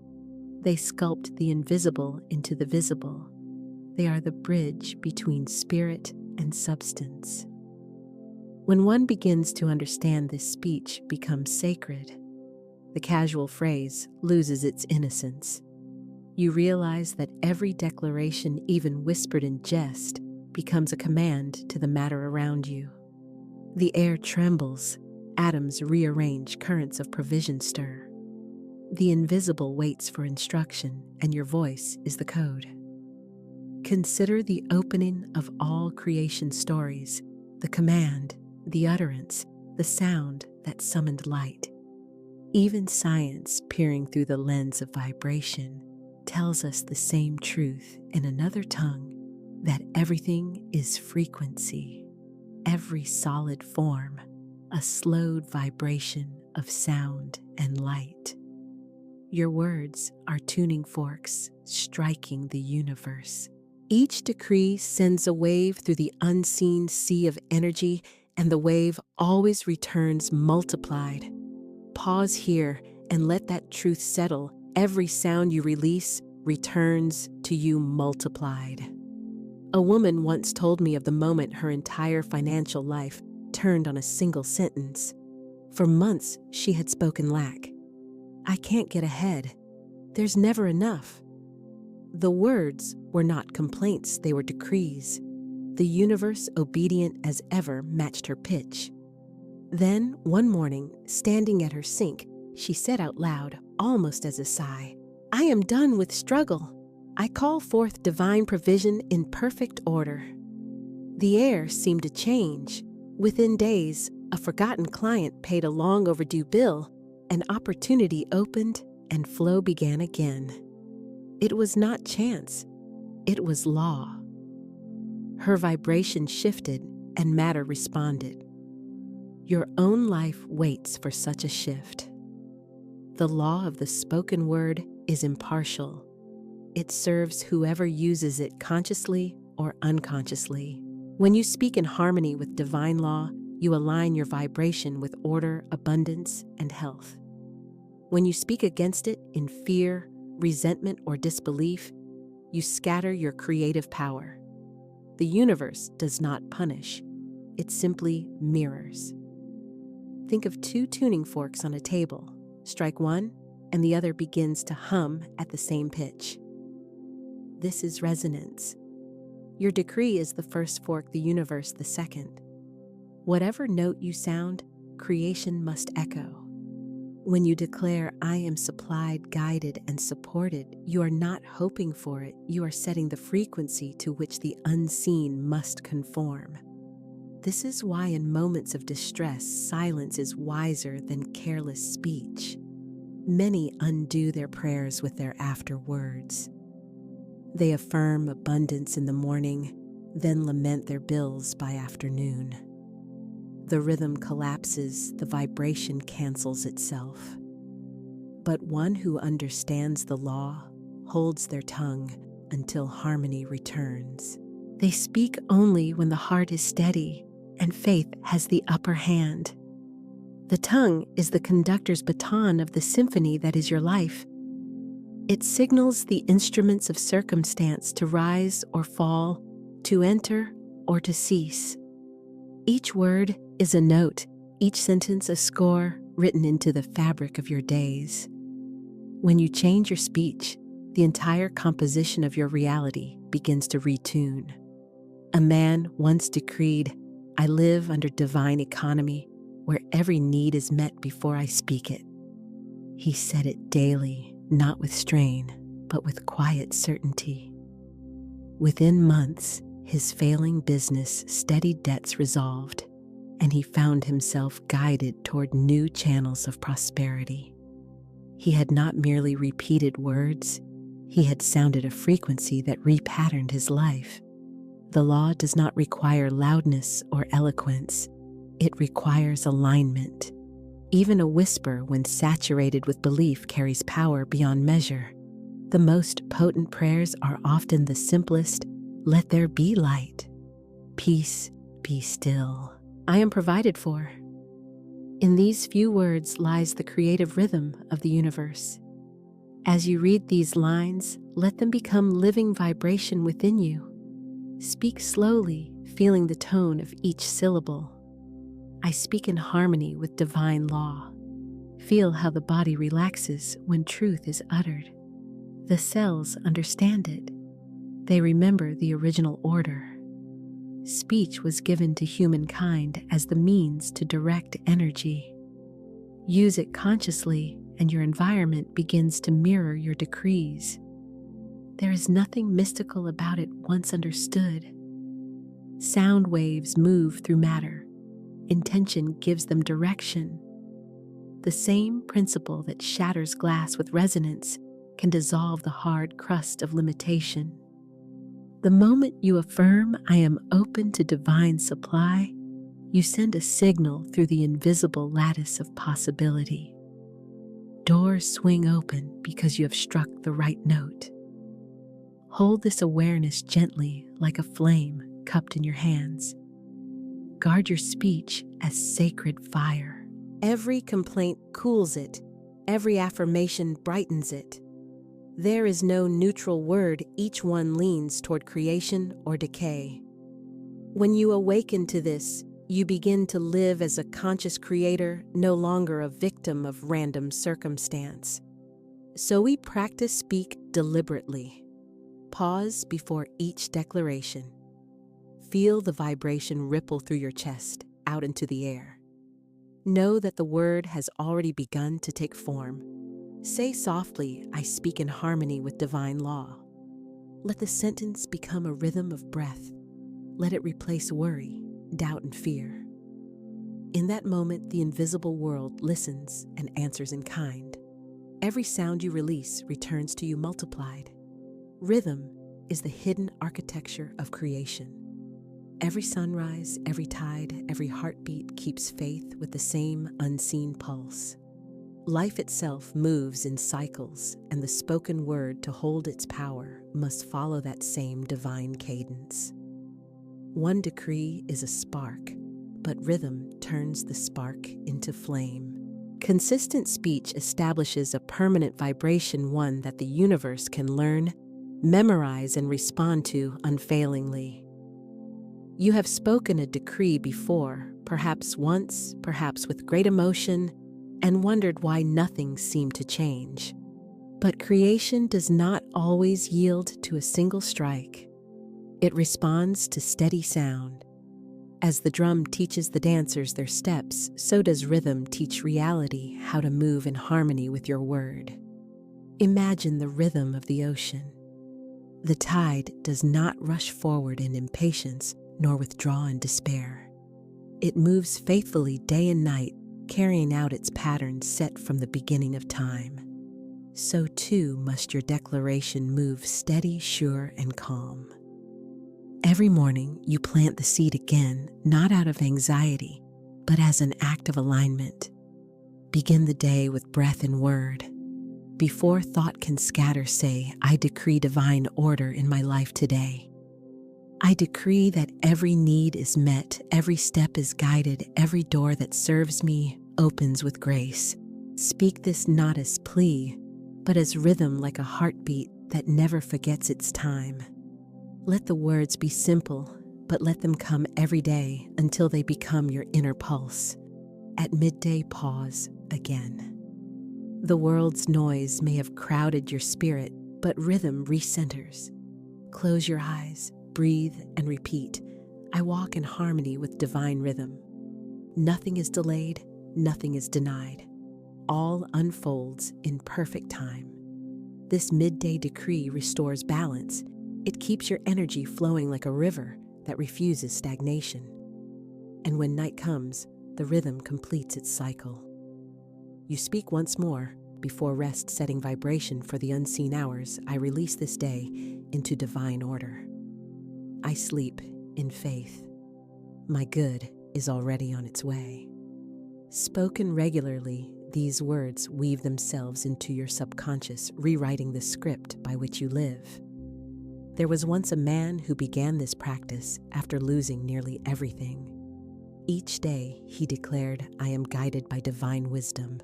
They sculpt the invisible into the visible. They are the bridge between spirit and substance. When one begins to understand this, speech becomes sacred. The casual phrase loses its innocence. You realize that every declaration, even whispered in jest, becomes a command to the matter around you. The air trembles, atoms rearrange, currents of provision stir. The invisible waits for instruction, and your voice is the code. Consider the opening of all creation stories, the command, the utterance, the sound that summoned light. Even science, peering through the lens of vibration, tells us the same truth in another tongue, that everything is frequency, every solid form, a slowed vibration of sound and light. Your words are tuning forks striking the universe. Each decree sends a wave through the unseen sea of energy, and the wave always returns multiplied. Pause here and let that truth settle. Every sound you release returns to you multiplied. A woman once told me of the moment her entire financial life turned on a single sentence. For months, she had spoken lack. I can't get ahead. There's never enough. The words were not complaints, they were decrees. The universe, obedient as ever, matched her pitch. Then, one morning, standing at her sink, She said out loud, almost as a sigh, "I am done with struggle. I call forth divine provision in perfect order." The air seemed to change. Within days, a forgotten client paid a long overdue bill, an opportunity opened, and flow began again. It was not chance, it was law. Her vibration shifted and matter responded. Your own life waits for such a shift. The law of the spoken word is impartial. It serves whoever uses it consciously or unconsciously. When you speak in harmony with divine law, you align your vibration with order, abundance, and health. When you speak against it in fear, resentment, or disbelief, you scatter your creative power. The universe does not punish, it simply mirrors. Think of two tuning forks on a table. Strike one, and the other begins to hum at the same pitch. This is resonance. Your decree is the first fork, the universe the second. Whatever note you sound, creation must echo. When you declare, "I am supplied, guided, and supported," you are not hoping for it, you are setting the frequency to which the unseen must conform. This is why in moments of distress, silence is wiser than careless speech. Many undo their prayers with their afterwords. They affirm abundance in the morning, then lament their bills by afternoon. The rhythm collapses, the vibration cancels itself. But one who understands the law holds their tongue until harmony returns. They speak only when the heart is steady and faith has the upper hand. The tongue is the conductor's baton of the symphony that is your life. It signals the instruments of circumstance to rise or fall, to enter or to cease. Each word is a note, each sentence a score written into the fabric of your days. When you change your speech, the entire composition of your reality begins to retune. A man once decreed, "I live under divine economy, where every need is met before I speak it." He said it daily, not with strain, but with quiet certainty. Within months, his failing business steadied debts resolved, and he found himself guided toward new channels of prosperity. He had not merely repeated words, he had sounded a frequency that repatterned his life. The law does not require loudness or eloquence, it requires alignment. Even a whisper, when saturated with belief, carries power beyond measure. The most potent prayers are often the simplest. Let there be light. Peace, be still. I am provided for. In these few words lies the creative rhythm of the universe. As you read these lines, let them become living vibration within you. Speak slowly, feeling the tone of each syllable. I speak in harmony with divine law. Feel how the body relaxes when truth is uttered. The cells understand it. They remember the original order. Speech was given to humankind as the means to direct energy. Use it consciously, and your environment begins to mirror your decrees. There is nothing mystical about it once understood. Sound waves move through matter. Intention gives them direction. The same principle that shatters glass with resonance can dissolve the hard crust of limitation. The moment you affirm, "I am open to divine supply," you send a signal through the invisible lattice of possibility. Doors swing open because you have struck the right note. Hold this awareness gently, like a flame cupped in your hands. Guard your speech as sacred fire. Every complaint cools it. Every affirmation brightens it. There is no neutral word, each one leans toward creation or decay. When you awaken to this, you begin to live as a conscious creator, no longer a victim of random circumstance. So we practice speak deliberately. Pause before each declaration. Feel the vibration ripple through your chest, out into the air. Know that the word has already begun to take form. Say softly, I speak in harmony with divine law. Let the sentence become a rhythm of breath. Let it replace worry, doubt, and fear. In that moment, the invisible world listens and answers in kind. Every sound you release returns to you multiplied. Rhythm is the hidden architecture of creation. Every sunrise, every tide, every heartbeat keeps faith with the same unseen pulse. Life itself moves in cycles, and the spoken word, to hold its power, must follow that same divine cadence. One decree is a spark, but rhythm turns the spark into flame. Consistent speech establishes a permanent vibration, one that the universe can learn, memorize, and respond to unfailingly. You have spoken a decree before, perhaps once, perhaps with great emotion, and wondered why nothing seemed to change. But creation does not always yield to a single strike. It responds to steady sound. As the drum teaches the dancers their steps, so does rhythm teach reality how to move in harmony with your word. Imagine the rhythm of the ocean. The tide does not rush forward in impatience nor withdraw in despair. It moves faithfully day and night, carrying out its pattern set from the beginning of time. So too must your declaration move steady, sure, and calm. Every morning you plant the seed again, not out of anxiety, but as an act of alignment. Begin the day with breath and word. Before thought can scatter, say, I decree divine order in my life today. I decree that every need is met, every step is guided, every door that serves me opens with grace. Speak this not as plea, but as rhythm, like a heartbeat that never forgets its time. Let the words be simple, but let them come every day until they become your inner pulse. At midday, pause again. The world's noise may have crowded your spirit, but rhythm recenters. Close your eyes, breathe, and repeat. I walk in harmony with divine rhythm. Nothing is delayed, nothing is denied. All unfolds in perfect time. This midday decree restores balance. It keeps your energy flowing like a river that refuses stagnation. And when night comes, the rhythm completes its cycle. You speak once more, before rest, setting vibration for the unseen hours. I release this day into divine order. I sleep in faith. My good is already on its way. Spoken regularly, these words weave themselves into your subconscious, rewriting the script by which you live. There was once a man who began this practice after losing nearly everything. Each day, he declared, I am guided by divine wisdom.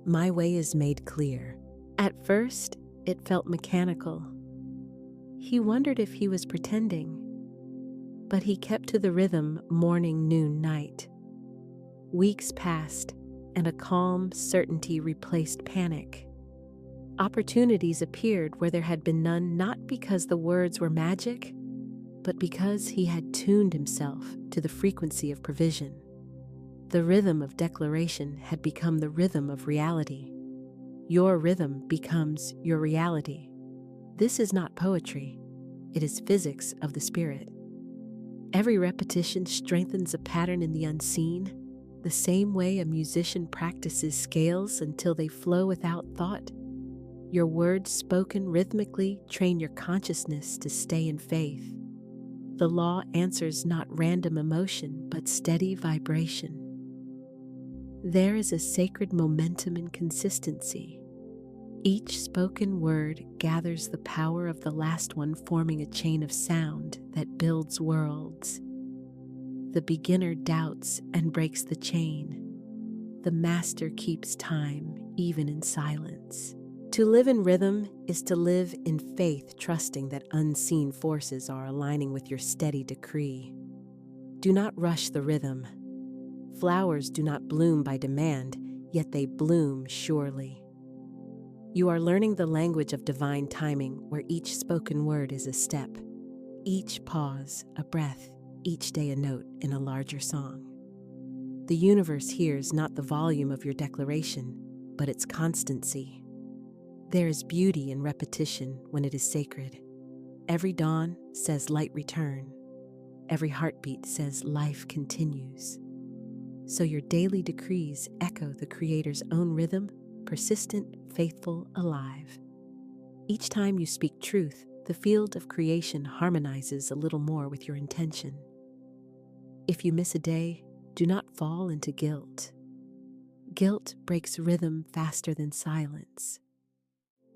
My way is made clear. At first, it felt mechanical. He wondered if he was pretending, but he kept to the rhythm morning, noon, night. Weeks passed, and a calm certainty replaced panic. Opportunities appeared where there had been none, not because the words were magic, but because he had tuned himself to the frequency of provision. The rhythm of declaration had become the rhythm of reality. Your rhythm becomes your reality. This is not poetry. It is physics of the spirit. Every repetition strengthens a pattern in the unseen, the same way a musician practices scales until they flow without thought. Your words spoken rhythmically train your consciousness to stay in faith. The law answers not random emotion, but steady vibration. There is a sacred momentum in consistency. Each spoken word gathers the power of the last one, forming a chain of sound that builds worlds. The beginner doubts and breaks the chain. The master keeps time, even in silence. To live in rhythm is to live in faith, trusting that unseen forces are aligning with your steady decree. Do not rush the rhythm. Flowers do not bloom by demand, yet they bloom surely. You are learning the language of divine timing, where each spoken word is a step, each pause a breath, each day a note in a larger song. The universe hears not the volume of your declaration, but its constancy. There is beauty in repetition when it is sacred. Every dawn says light return. Every heartbeat says life continues. So your daily decrees echo the Creator's own rhythm, persistent, faithful, alive. Each time you speak truth, the field of creation harmonizes a little more with your intention. If you miss a day, do not fall into guilt. Guilt breaks rhythm faster than silence.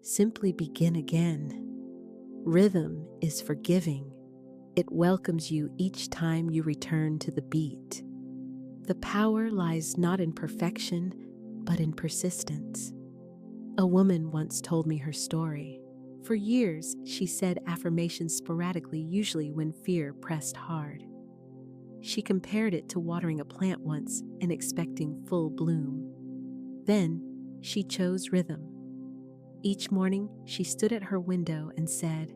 Simply begin again. Rhythm is forgiving. It welcomes you each time you return to the beat. The power lies not in perfection, but in persistence. A woman once told me her story. For years, she said affirmations sporadically, usually when fear pressed hard. She compared it to watering a plant once and expecting full bloom. Then, she chose rhythm. Each morning, she stood at her window and said,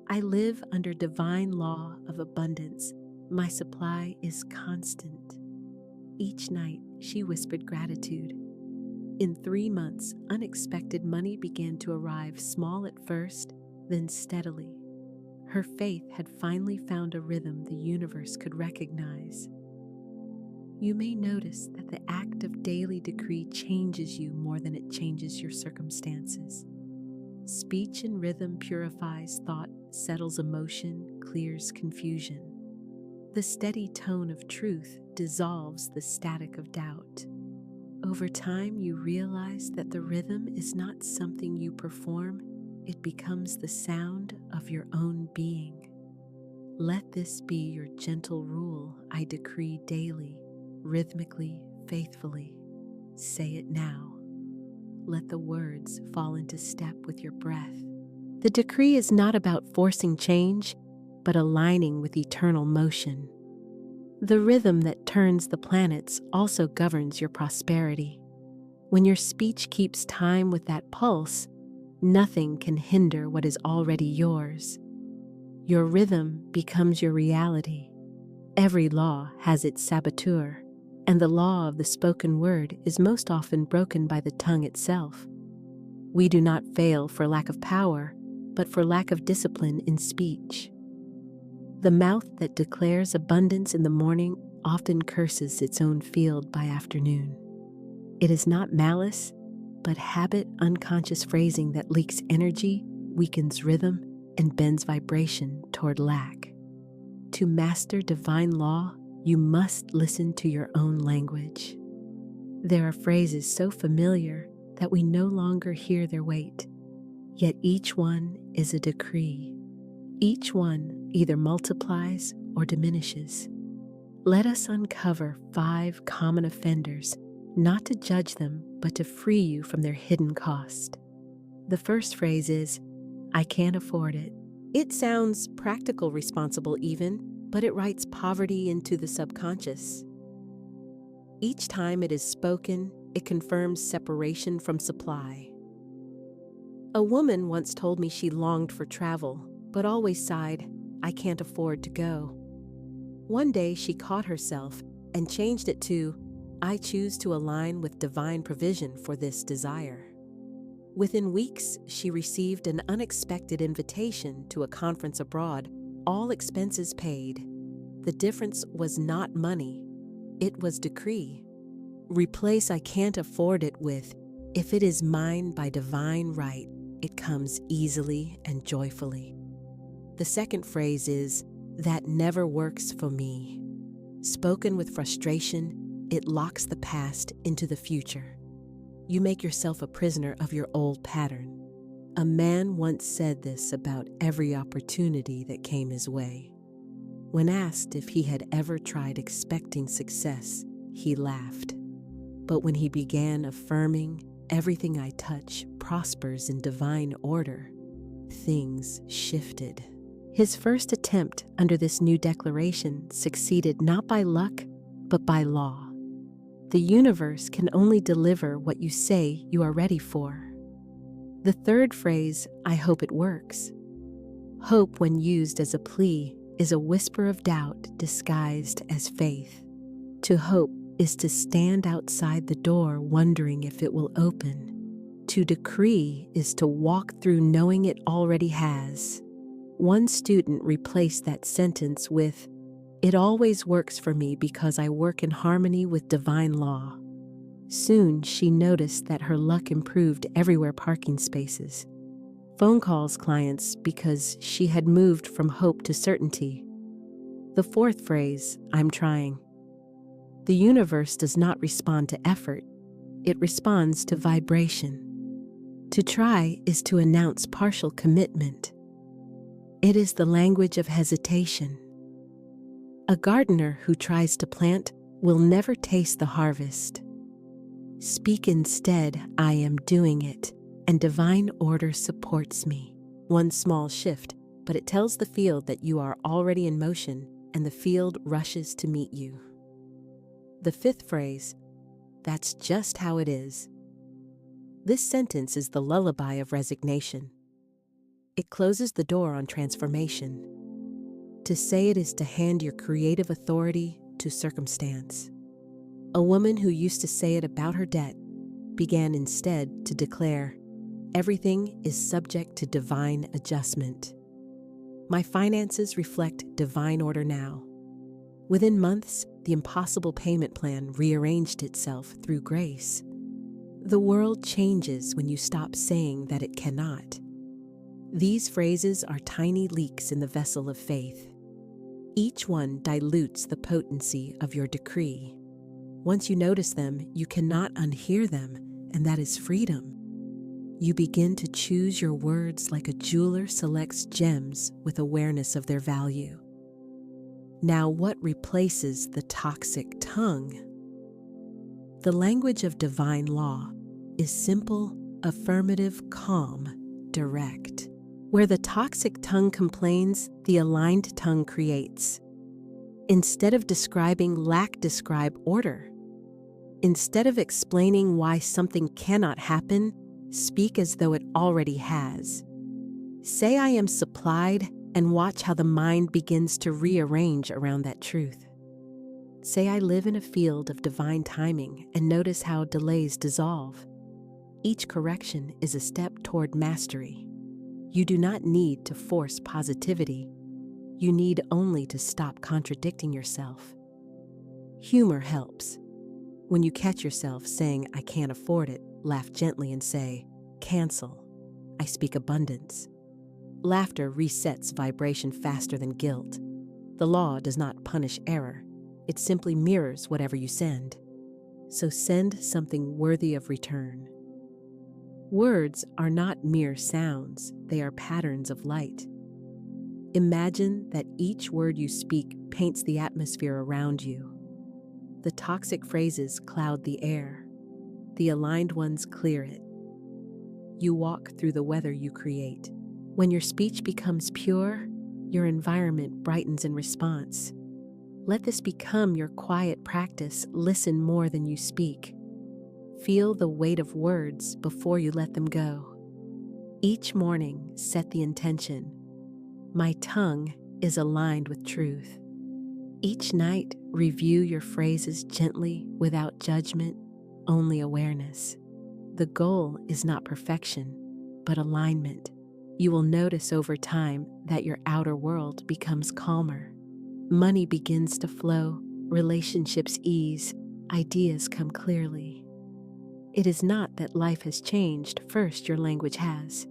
"I live under divine law of abundance. My supply is constant." Each night, she whispered gratitude. In 3 months, unexpected money began to arrive, small at first, then steadily. Her faith had finally found a rhythm the universe could recognize. You may notice that the act of daily decree changes you more than it changes your circumstances. Speech in rhythm purifies thought, settles emotion, clears confusion. The steady tone of truth dissolves the static of doubt. Over time, you realize that the rhythm is not something you perform, it becomes the sound of your own being. Let this be your gentle rule. I decree daily, rhythmically, faithfully. Say it now. Let the words fall into step with your breath. The decree is not about forcing change, but aligning with eternal motion. The rhythm that turns the planets also governs your prosperity. When your speech keeps time with that pulse, nothing can hinder what is already yours. Your rhythm becomes your reality. Every law has its saboteur, and the law of the spoken word is most often broken by the tongue itself. We do not fail for lack of power, but for lack of discipline in speech. The mouth that declares abundance in the morning often curses its own field by afternoon. It is not malice, but habit, unconscious phrasing that leaks energy, weakens rhythm, and bends vibration toward lack. To master divine law, you must listen to your own language. There are phrases so familiar that we no longer hear their weight, yet each one is a decree. Each one either multiplies or diminishes. Let us uncover 5 common offenders, not to judge them, but to free you from their hidden cost. The first phrase is, "I can't afford it." It sounds practical, responsible even, but it writes poverty into the subconscious. Each time it is spoken, it confirms separation from supply. A woman once told me she longed for travel, but always sighed, "I can't afford to go." One day she caught herself and changed it to, "I choose to align with divine provision for this desire." Within weeks, she received an unexpected invitation to a conference abroad, all expenses paid. The difference was not money, it was decree. Replace "I can't afford it" with, "If it is mine by divine right, it comes easily and joyfully." The second phrase is, "That never works for me." Spoken with frustration, it locks the past into the future. You make yourself a prisoner of your old pattern. A man once said this about every opportunity that came his way. When asked if he had ever tried expecting success, he laughed. But when he began affirming, "Everything I touch prospers in divine order," things shifted. His first attempt under this new declaration succeeded not by luck, but by law. The universe can only deliver what you say you are ready for. The third phrase, "I hope it works." Hope, when used as a plea, is a whisper of doubt disguised as faith. To hope is to stand outside the door wondering if it will open. To decree is to walk through knowing it already has. One student replaced that sentence with, "It always works for me because I work in harmony with divine law." Soon she noticed that her luck improved everywhere parking spaces. Phone calls clients because she had moved from hope to certainty. The fourth phrase, "I'm trying." The universe does not respond to effort, it responds to vibration. To try is to announce partial commitment. It is the language of hesitation. A gardener who tries to plant will never taste the harvest. Speak instead, "I am doing it, and divine order supports me." One small shift, but it tells the field that you are already in motion, and the field rushes to meet you. The fifth phrase, "That's just how it is." This sentence is the lullaby of resignation. It closes the door on transformation. To say it is to hand your creative authority to circumstance. A woman who used to say it about her debt began instead to declare, "Everything is subject to divine adjustment. My finances reflect divine order now." Within months, the impossible payment plan rearranged itself through grace. The world changes when you stop saying that it cannot. These phrases are tiny leaks in the vessel of faith. Each one dilutes the potency of your decree. Once you notice them, you cannot unhear them, and that is freedom. You begin to choose your words like a jeweler selects gems with awareness of their value. Now, what replaces the toxic tongue? The language of divine law is simple, affirmative, calm, direct. Where the toxic tongue complains, the aligned tongue creates. Instead of describing lack, describe order. Instead of explaining why something cannot happen, speak as though it already has. Say, "I am supplied," and watch how the mind begins to rearrange around that truth. Say, "I live in a field of divine timing," and notice how delays dissolve. Each correction is a step toward mastery. You do not need to force positivity. You need only to stop contradicting yourself. Humor helps. When you catch yourself saying, "I can't afford it," laugh gently and say, "Cancel. I speak abundance." Laughter resets vibration faster than guilt. The law does not punish error. It simply mirrors whatever you send. So send something worthy of return. Words are not mere sounds, they are patterns of light. Imagine that each word you speak paints the atmosphere around you. The toxic phrases cloud the air. The aligned ones clear it. You walk through the weather you create. When your speech becomes pure, your environment brightens in response. Let this become your quiet practice. Listen more than you speak. Feel the weight of words before you let them go. Each morning, set the intention, "My tongue is aligned with truth." Each night, review your phrases gently without judgment, only awareness. The goal is not perfection, but alignment. You will notice over time that your outer world becomes calmer. Money begins to flow, relationships ease, ideas come clearly. It is not that life has changed, first your language has.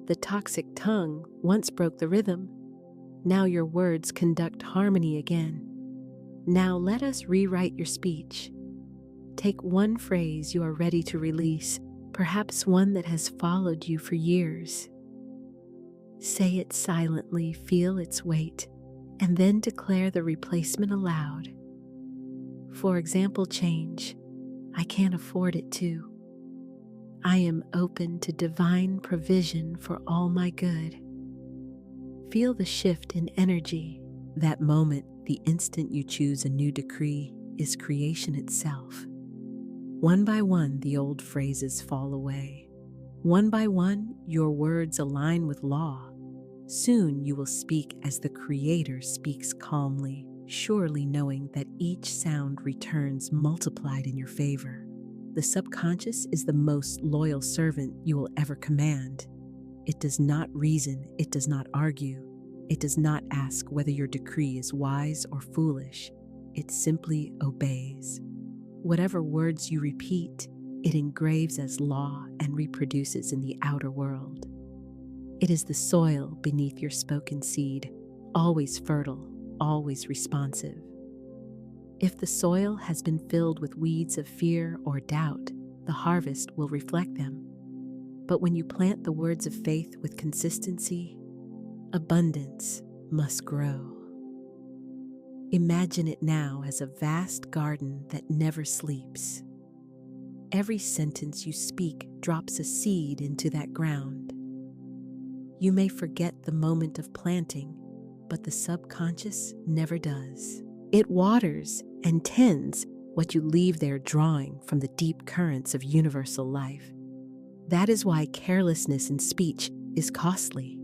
The toxic tongue once broke the rhythm. Now your words conduct harmony again. Now let us rewrite your speech. Take one phrase you are ready to release, perhaps one that has followed you for years. Say it silently, feel its weight, and then declare the replacement aloud. For example, change. "I can't afford it too." "I am open to divine provision for all my good." Feel the shift in energy. That moment, the instant you choose a new decree, is creation itself. One by one, the old phrases fall away. One by one, your words align with law. Soon you will speak as the Creator speaks calmly, surely knowing that each sound returns multiplied in your favor. The subconscious is the most loyal servant you will ever command. It does not reason, it does not argue, it does not ask whether your decree is wise or foolish. It simply obeys. Whatever words you repeat, it engraves as law and reproduces in the outer world. It is the soil beneath your spoken seed, always fertile, always responsive. If the soil has been filled with weeds of fear or doubt, the harvest will reflect them. But when you plant the words of faith with consistency, abundance must grow. Imagine it now as a vast garden that never sleeps. Every sentence you speak drops a seed into that ground. You may forget the moment of planting, but the subconscious never does. It waters and tends what you leave there, drawing from the deep currents of universal life. That is why carelessness in speech is costly.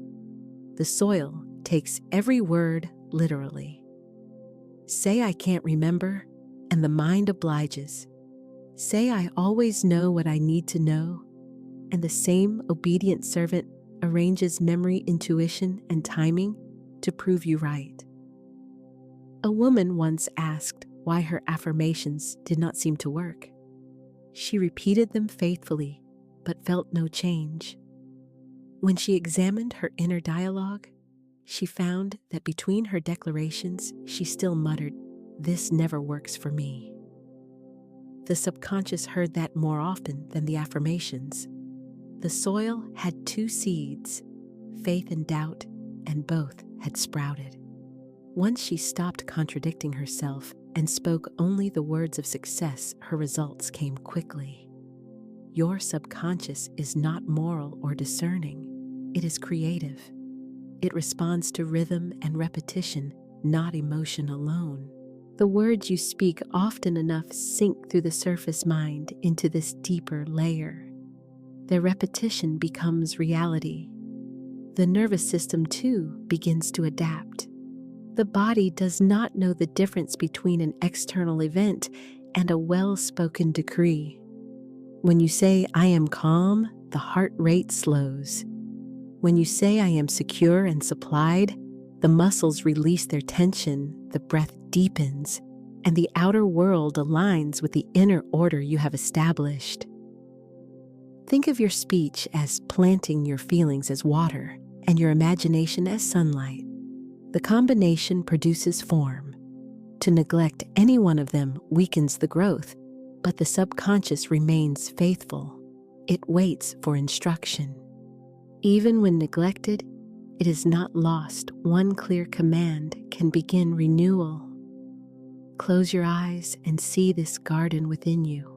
The soil takes every word literally. Say I can't remember, and the mind obliges. Say I always know what I need to know, and the same obedient servant arranges memory, intuition, and timing to prove you right. A woman once asked why her affirmations did not seem to work. She repeated them faithfully, but felt no change. When she examined her inner dialogue, she found that between her declarations, she still muttered, "This never works for me." The subconscious heard that more often than the affirmations. The soil had two seeds, faith and doubt, and both had sprouted. Once she stopped contradicting herself and spoke only the words of success, her results came quickly. Your subconscious is not moral or discerning. It is creative. It responds to rhythm and repetition, not emotion alone. The words you speak often enough sink through the surface mind into this deeper layer. Their repetition becomes reality. The nervous system, too, begins to adapt. The body does not know the difference between an external event and a well-spoken decree. When you say, "I am calm," the heart rate slows. When you say, "I am secure and supplied," the muscles release their tension, the breath deepens, and the outer world aligns with the inner order you have established. Think of your speech as planting your feelings as water and your imagination as sunlight. The combination produces form. To neglect any one of them weakens the growth, but the subconscious remains faithful. It waits for instruction. Even when neglected, it is not lost. One clear command can begin renewal. Close your eyes and see this garden within you.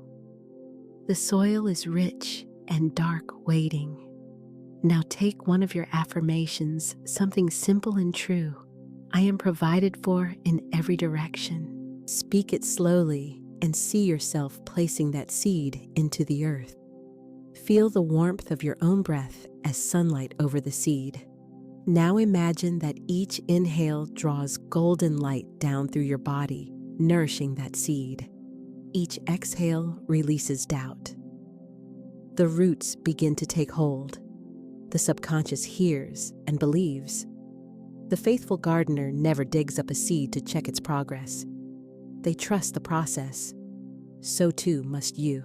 The soil is rich and dark, waiting. Now take one of your affirmations, something simple and true. I am provided for in every direction. Speak it slowly and see yourself placing that seed into the earth. Feel the warmth of your own breath as sunlight over the seed. Now imagine that each inhale draws golden light down through your body, nourishing that seed. Each exhale releases doubt. The roots begin to take hold. The subconscious hears and believes. The faithful gardener never digs up a seed to check its progress. They trust the process. So too must you.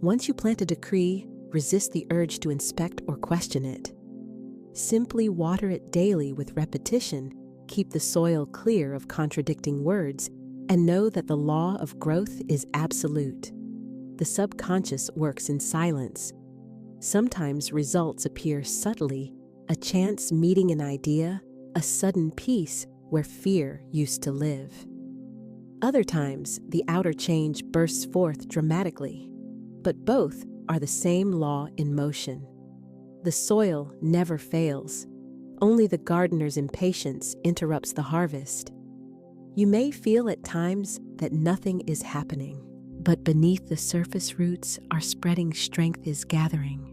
Once you plant a decree, resist the urge to inspect or question it. Simply water it daily with repetition, keep the soil clear of contradicting words, and know that the law of growth is absolute. The subconscious works in silence. Sometimes results appear subtly, a chance meeting an idea, a sudden peace where fear used to live. Other times, the outer change bursts forth dramatically, but both are the same law in motion. The soil never fails. Only the gardener's impatience interrupts the harvest. You may feel at times that nothing is happening, but beneath the surface roots are spreading, strength is gathering.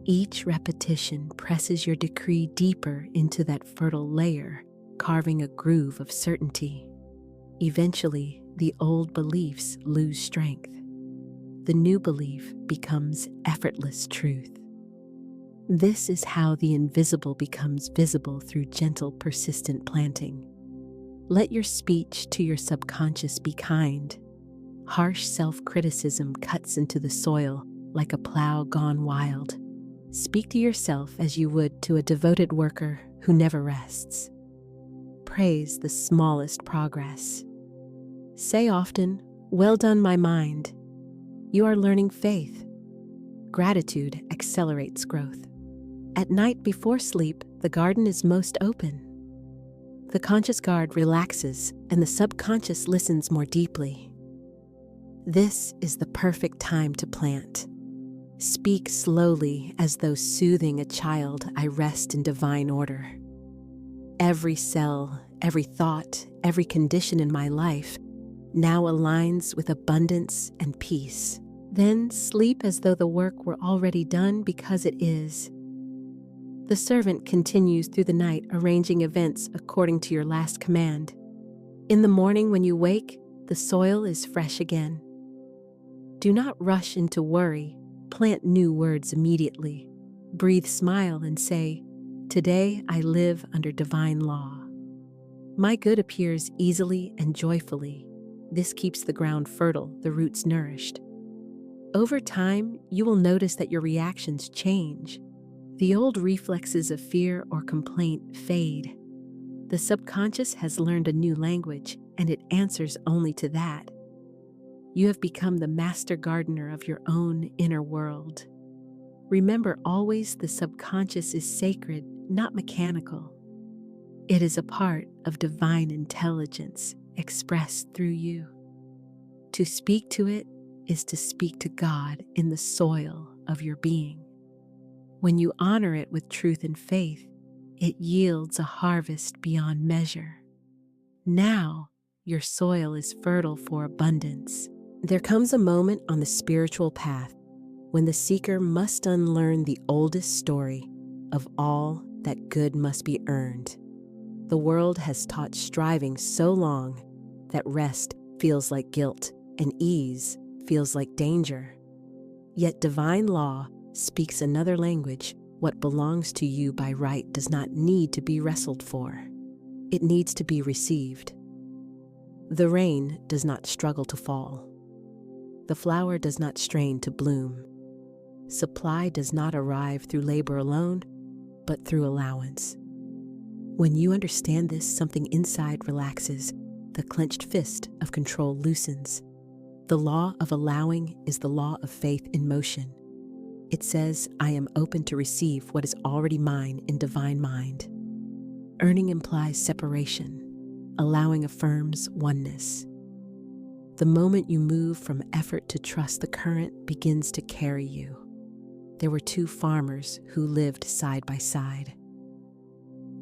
Each repetition presses your decree deeper into that fertile layer, carving a groove of certainty. Eventually, the old beliefs lose strength. The new belief becomes effortless truth. This is how the invisible becomes visible through gentle, persistent planting. Let your speech to your subconscious be kind. Harsh self-criticism cuts into the soil like a plow gone wild. Speak to yourself as you would to a devoted worker who never rests. Praise the smallest progress. Say often, "Well done, my mind." You are learning faith. Gratitude accelerates growth. At night before sleep, the garden is most open. The conscious guard relaxes and the subconscious listens more deeply. This is the perfect time to plant. Speak slowly as though soothing a child. I rest in divine order. Every cell, every thought, every condition in my life now aligns with abundance and peace. Then sleep as though the work were already done because it is. The servant continues through the night arranging events according to your last command. In the morning when you wake, the soil is fresh again. Do not rush into worry. Plant new words immediately. Breathe smile and say, "Today I live under divine law." My good appears easily and joyfully. This keeps the ground fertile, the roots nourished. Over time, you will notice that your reactions change. The old reflexes of fear or complaint fade. The subconscious has learned a new language, and it answers only to that. You have become the master gardener of your own inner world. Remember always, the subconscious is sacred, not mechanical. It is a part of divine intelligence expressed through you. To speak to it is to speak to God in the soil of your being. When you honor it with truth and faith, it yields a harvest beyond measure. Now, your soil is fertile for abundance. There comes a moment on the spiritual path when the seeker must unlearn the oldest story of all that good must be earned. The world has taught striving so long that rest feels like guilt and ease feels like danger. Yet divine law speaks another language. What belongs to you by right does not need to be wrestled for. It needs to be received. The rain does not struggle to fall. The flower does not strain to bloom. Supply does not arrive through labor alone, but through allowance. When you understand this, something inside relaxes. The clenched fist of control loosens. The law of allowing is the law of faith in motion. It says, I am open to receive what is already mine in divine mind. Earning implies separation. Allowing affirms oneness. The moment you move from effort to trust, the current begins to carry you. There were two farmers who lived side by side.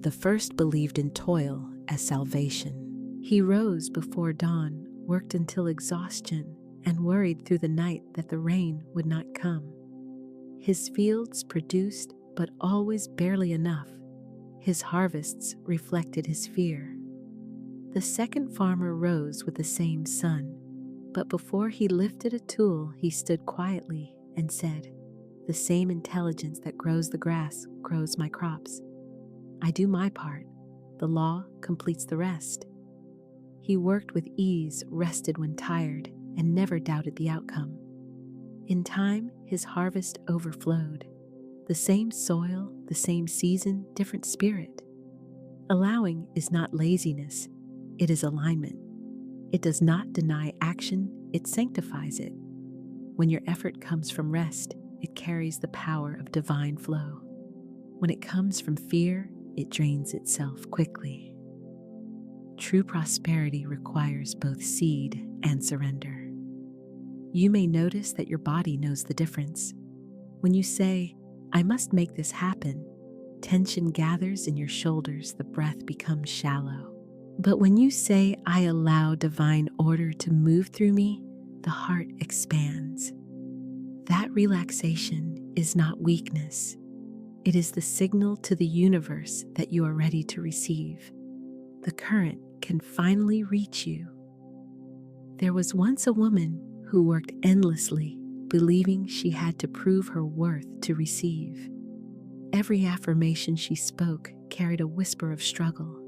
The first believed in toil as salvation. He rose before dawn, worked until exhaustion, and worried through the night that the rain would not come. His fields produced, but always barely enough. His harvests reflected his fear. The second farmer rose with the same sun, but before he lifted a tool, he stood quietly and said, "The same intelligence that grows the grass grows my crops. I do my part. The law completes the rest." He worked with ease, rested when tired, and never doubted the outcome. In time, his harvest overflowed. The same soil, the same season, different spirit. Allowing is not laziness, it is alignment. It does not deny action, it sanctifies it. When your effort comes from rest, it carries the power of divine flow. When it comes from fear, it drains itself quickly. True prosperity requires both seed and surrender. You may notice that your body knows the difference. When you say, "I must make this happen," tension gathers in your shoulders, the breath becomes shallow. But when you say, "I allow divine order to move through me," the heart expands. That relaxation is not weakness. It is the signal to the universe that you are ready to receive. The current can finally reach you. There was once a woman who worked endlessly, believing she had to prove her worth to receive. Every affirmation she spoke carried a whisper of struggle.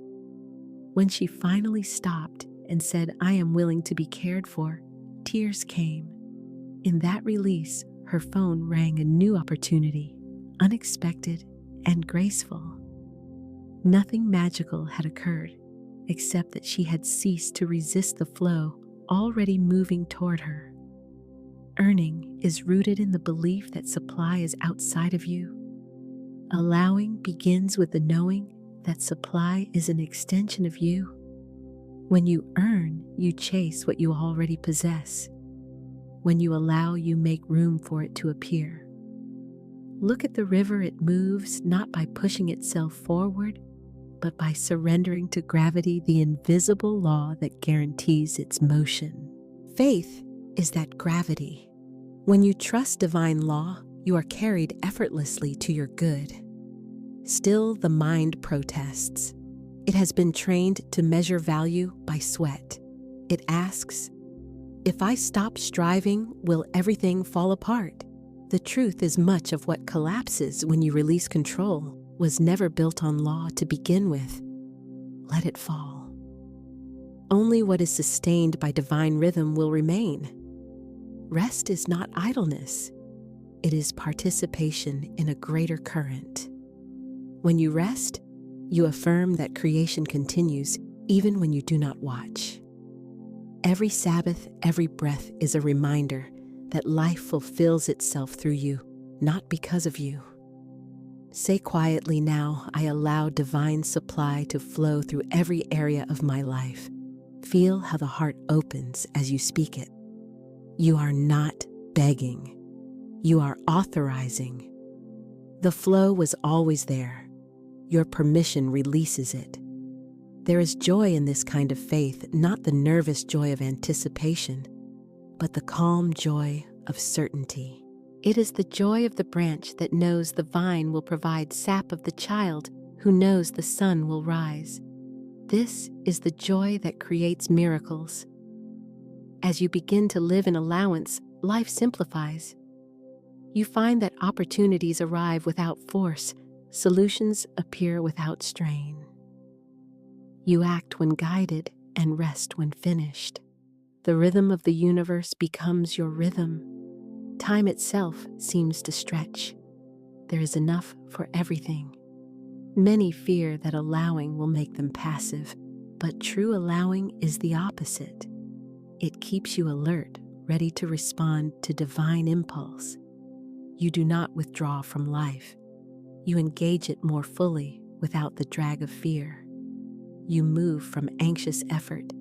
When she finally stopped and said, "I am willing to be cared for," tears came. In that release, her phone rang a new opportunity, unexpected and graceful. Nothing magical had occurred, except that she had ceased to resist the flow already moving toward her. Earning is rooted in the belief that supply is outside of you. Allowing begins with the knowing that supply is an extension of you. When you earn, you chase what you already possess. When you allow, you make room for it to appear. Look at the river. It moves not by pushing itself forward, but by surrendering to gravity, the invisible law that guarantees its motion. Faith is that gravity. When you trust divine law, you are carried effortlessly to your good. Still, the mind protests. It has been trained to measure value by sweat. It asks, "If I stop striving, will everything fall apart?" The truth is, much of what collapses when you release control was never built on law to begin with. Let it fall. Only what is sustained by divine rhythm will remain. Rest is not idleness. It is participation in a greater current. When you rest, you affirm that creation continues even when you do not watch. Every Sabbath, every breath is a reminder that life fulfills itself through you, not because of you. Say quietly now, "I allow divine supply to flow through every area of my life." Feel how the heart opens as you speak it. You are not begging. You are authorizing. The flow was always there. Your permission releases it. There is joy in this kind of faith, not the nervous joy of anticipation, but the calm joy of certainty. It is the joy of the branch that knows the vine will provide sap, of the child who knows the sun will rise. This is the joy that creates miracles. As you begin to live in allowance, life simplifies. You find that opportunities arrive without force, solutions appear without strain. You act when guided and rest when finished. The rhythm of the universe becomes your rhythm. Time itself seems to stretch. There is enough for everything. Many fear that allowing will make them passive, but true allowing is the opposite. It keeps you alert, ready to respond to divine impulse. You do not withdraw from life. You engage it more fully without the drag of fear. You move from anxious effort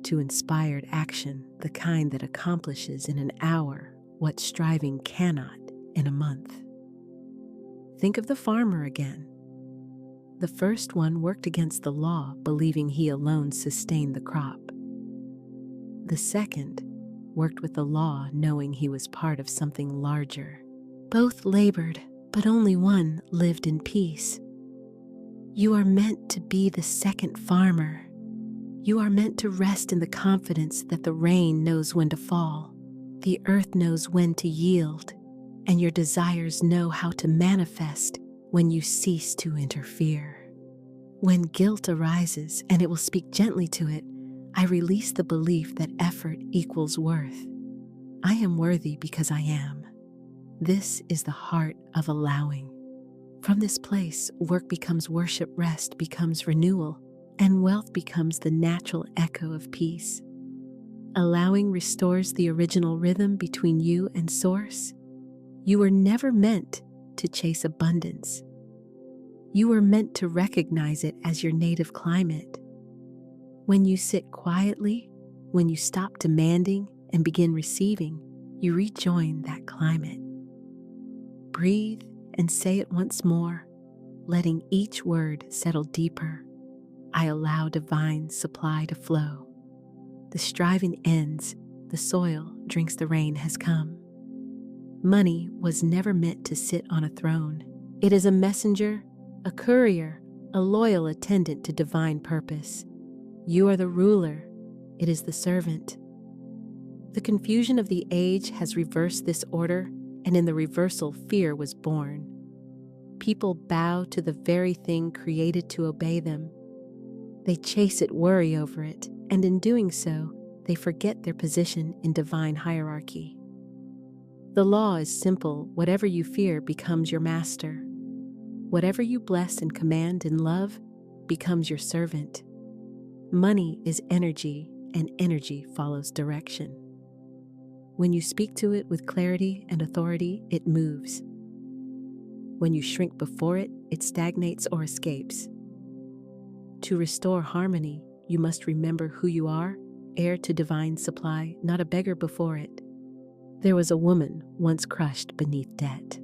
to inspired action, the kind that accomplishes in an hour what striving cannot in a month. Think of the farmer again. The first one worked against the law, believing he alone sustained the crop. The second worked with the law, knowing he was part of something larger. Both labored, but only one lived in peace. You are meant to be the second farmer. You are meant to rest in the confidence that the rain knows when to fall, the earth knows when to yield, and your desires know how to manifest when you cease to interfere. When guilt arises, and it will speak gently to it, I release the belief that effort equals worth. I am worthy because I am. This is the heart of allowing. From this place, work becomes worship, rest becomes renewal, and wealth becomes the natural echo of peace. Allowing restores the original rhythm between you and Source. You were never meant to chase abundance. You were meant to recognize it as your native climate. When you sit quietly, when you stop demanding and begin receiving, you rejoin that climate. Breathe and say it once more, letting each word settle deeper. I allow divine supply to flow. The striving ends, the soil drinks the rain has come. Money was never meant to sit on a throne. It is a messenger, a courier, a loyal attendant to divine purpose. You are the ruler, it is the servant. The confusion of the age has reversed this order, and in the reversal, fear was born. People bow to the very thing created to obey them. They chase it, worry over it, and in doing so, they forget their position in divine hierarchy. The law is simple: whatever you fear becomes your master. Whatever you bless and command in love becomes your servant. Money is energy, and energy follows direction. When you speak to it with clarity and authority, it moves. When you shrink before it, it stagnates or escapes. To restore harmony, you must remember who you are, heir to divine supply, not a beggar before it. There was a woman once crushed beneath debt.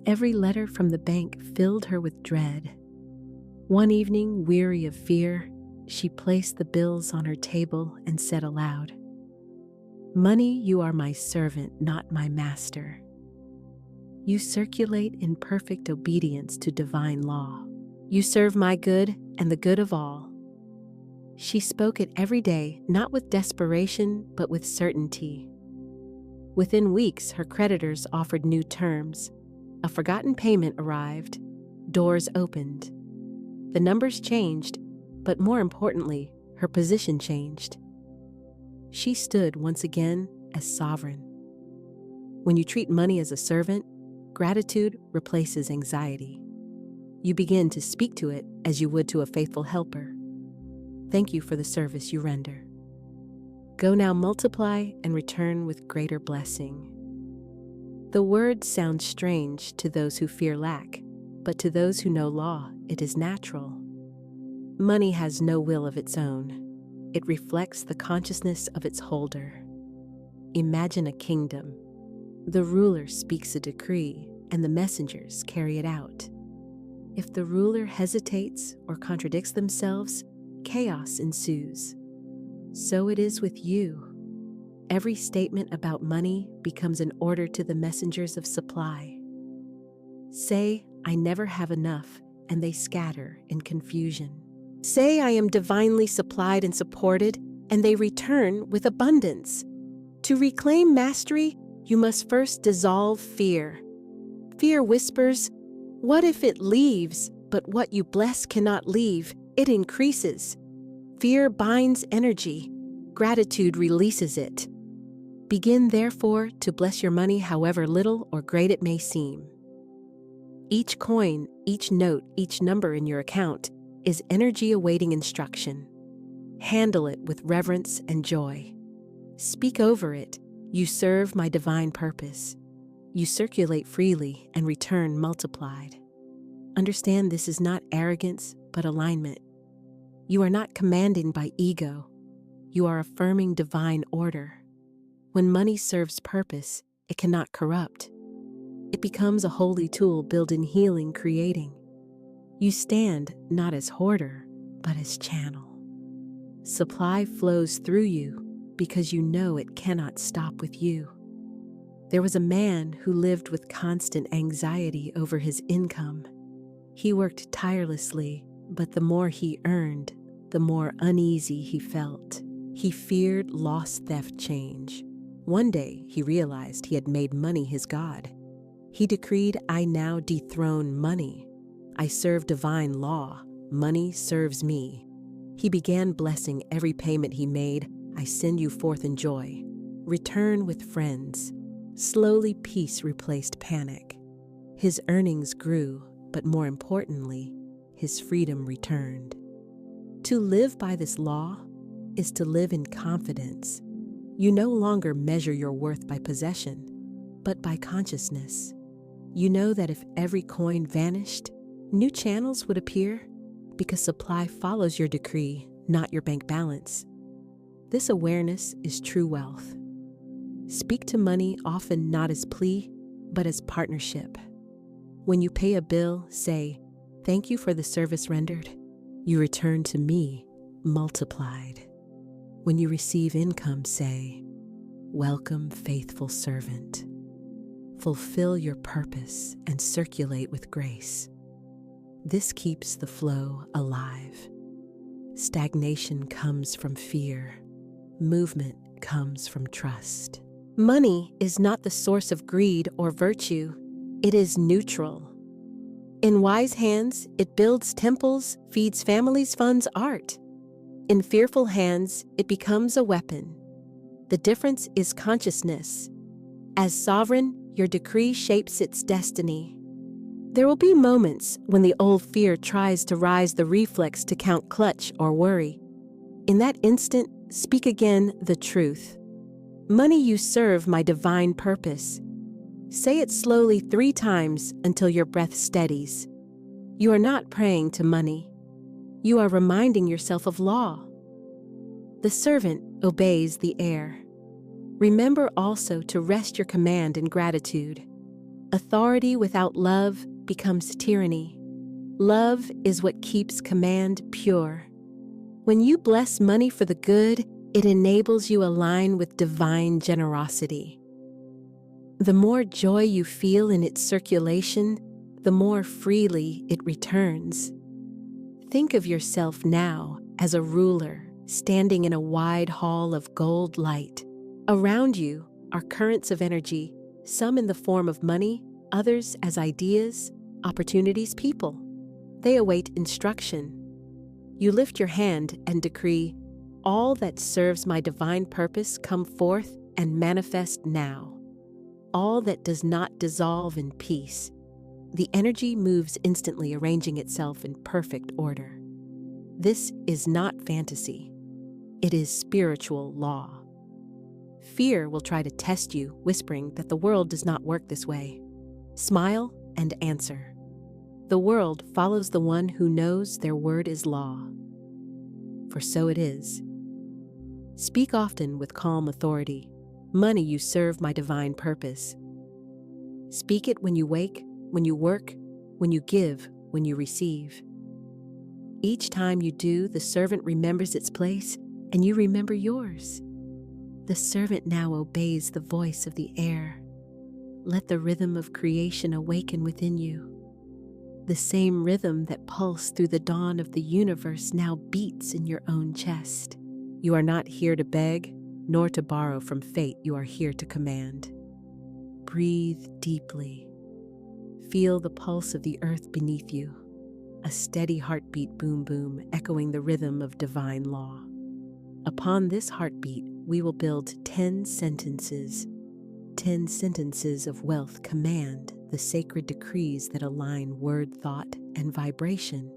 Every letter from the bank filled her with dread. One evening, weary of fear, she placed the bills on her table and said aloud, "Money, you are my servant, not my master. You circulate in perfect obedience to divine law. You serve my good and the good of all." She spoke it every day, not with desperation, but with certainty. Within weeks, her creditors offered new terms. A forgotten payment arrived. Doors opened. The numbers changed, but more importantly, her position changed. She stood once again as sovereign. When you treat money as a servant, gratitude replaces anxiety. You begin to speak to it as you would to a faithful helper. Thank you for the service you render. Go now, multiply and return with greater blessing. The word sounds strange to those who fear lack, but to those who know law, it is natural. Money has no will of its own. It reflects the consciousness of its holder. Imagine a kingdom. The ruler speaks a decree, and the messengers carry it out. If the ruler hesitates or contradicts themselves, chaos ensues. So it is with you. Every statement about money becomes an order to the messengers of supply. Say, "I never have enough," and they scatter in confusion. Say, "I am divinely supplied and supported," and they return with abundance. To reclaim mastery, you must first dissolve fear. Fear whispers, "What if it leaves?" But what you bless cannot leave, it increases. Fear binds energy. Gratitude releases it. Begin, therefore, to bless your money however little or great it may seem. Each coin, each note, each number in your account is energy awaiting instruction. Handle it with reverence and joy. Speak over it, "You serve my divine purpose." You circulate freely and return multiplied. Understand this is not arrogance, but alignment. You are not commanding by ego. You are affirming divine order. When money serves purpose, it cannot corrupt. It becomes a holy tool built in healing, creating. You stand not as hoarder, but as channel. Supply flows through you because you know it cannot stop with you. There was a man who lived with constant anxiety over his income. He worked tirelessly, but the more he earned, the more uneasy he felt. He feared lost theft change. One day, he realized he had made money his god. He decreed, "I now dethrone money. I serve divine law. Money serves me." He began blessing every payment he made. "I send you forth in joy. Return with friends." Slowly, peace replaced panic. His earnings grew, but more importantly, his freedom returned. To live by this law is to live in confidence. You no longer measure your worth by possession, but by consciousness. You know that if every coin vanished, new channels would appear because supply follows your decree, not your bank balance. This awareness is true wealth. Speak to money often not as plea, but as partnership. When you pay a bill, say, "Thank you for the service rendered." You return to me multiplied. When you receive income, say, "Welcome, faithful servant." Fulfill your purpose and circulate with grace. This keeps the flow alive. Stagnation comes from fear. Movement comes from trust. Money is not the source of greed or virtue. It is neutral. In wise hands, it builds temples, feeds families, funds art. In fearful hands, it becomes a weapon. The difference is consciousness. As sovereign, your decree shapes its destiny. There will be moments when the old fear tries to rise the reflex to count clutch or worry. In that instant, speak again the truth. Money, you serve my divine purpose. Say it slowly 3 times until your breath steadies. You are not praying to money. You are reminding yourself of law. The servant obeys the heir. Remember also to rest your command in gratitude. Authority without love becomes tyranny. Love is what keeps command pure. When you bless money for the good, it enables you align with divine generosity. The more joy you feel in its circulation, the more freely it returns. Think of yourself now as a ruler standing in a wide hall of gold light. Around you are currents of energy, some in the form of money, others as ideas, opportunities, people. They await instruction. You lift your hand and decree, all that serves my divine purpose come forth and manifest now. All that does not dissolve in peace. The energy moves instantly, arranging itself in perfect order. This is not fantasy. It is spiritual law. Fear will try to test you, whispering that the world does not work this way. Smile and answer. The world follows the one who knows their word is law. For so it is. Speak often with calm authority. Money, you serve my divine purpose. Speak it when you wake, when you work, when you give, when you receive. Each time you do, the servant remembers its place, and you remember yours. The servant now obeys the voice of the air. Let the rhythm of creation awaken within you. The same rhythm that pulsed through the dawn of the universe now beats in your own chest. You are not here to beg, nor to borrow from fate. You are here to command. Breathe deeply. Feel the pulse of the earth beneath you. A steady heartbeat, boom boom, echoing the rhythm of divine law. Upon this heartbeat, we will build 10 sentences. 10 sentences of wealth command the sacred decrees that align word, thought, and vibration.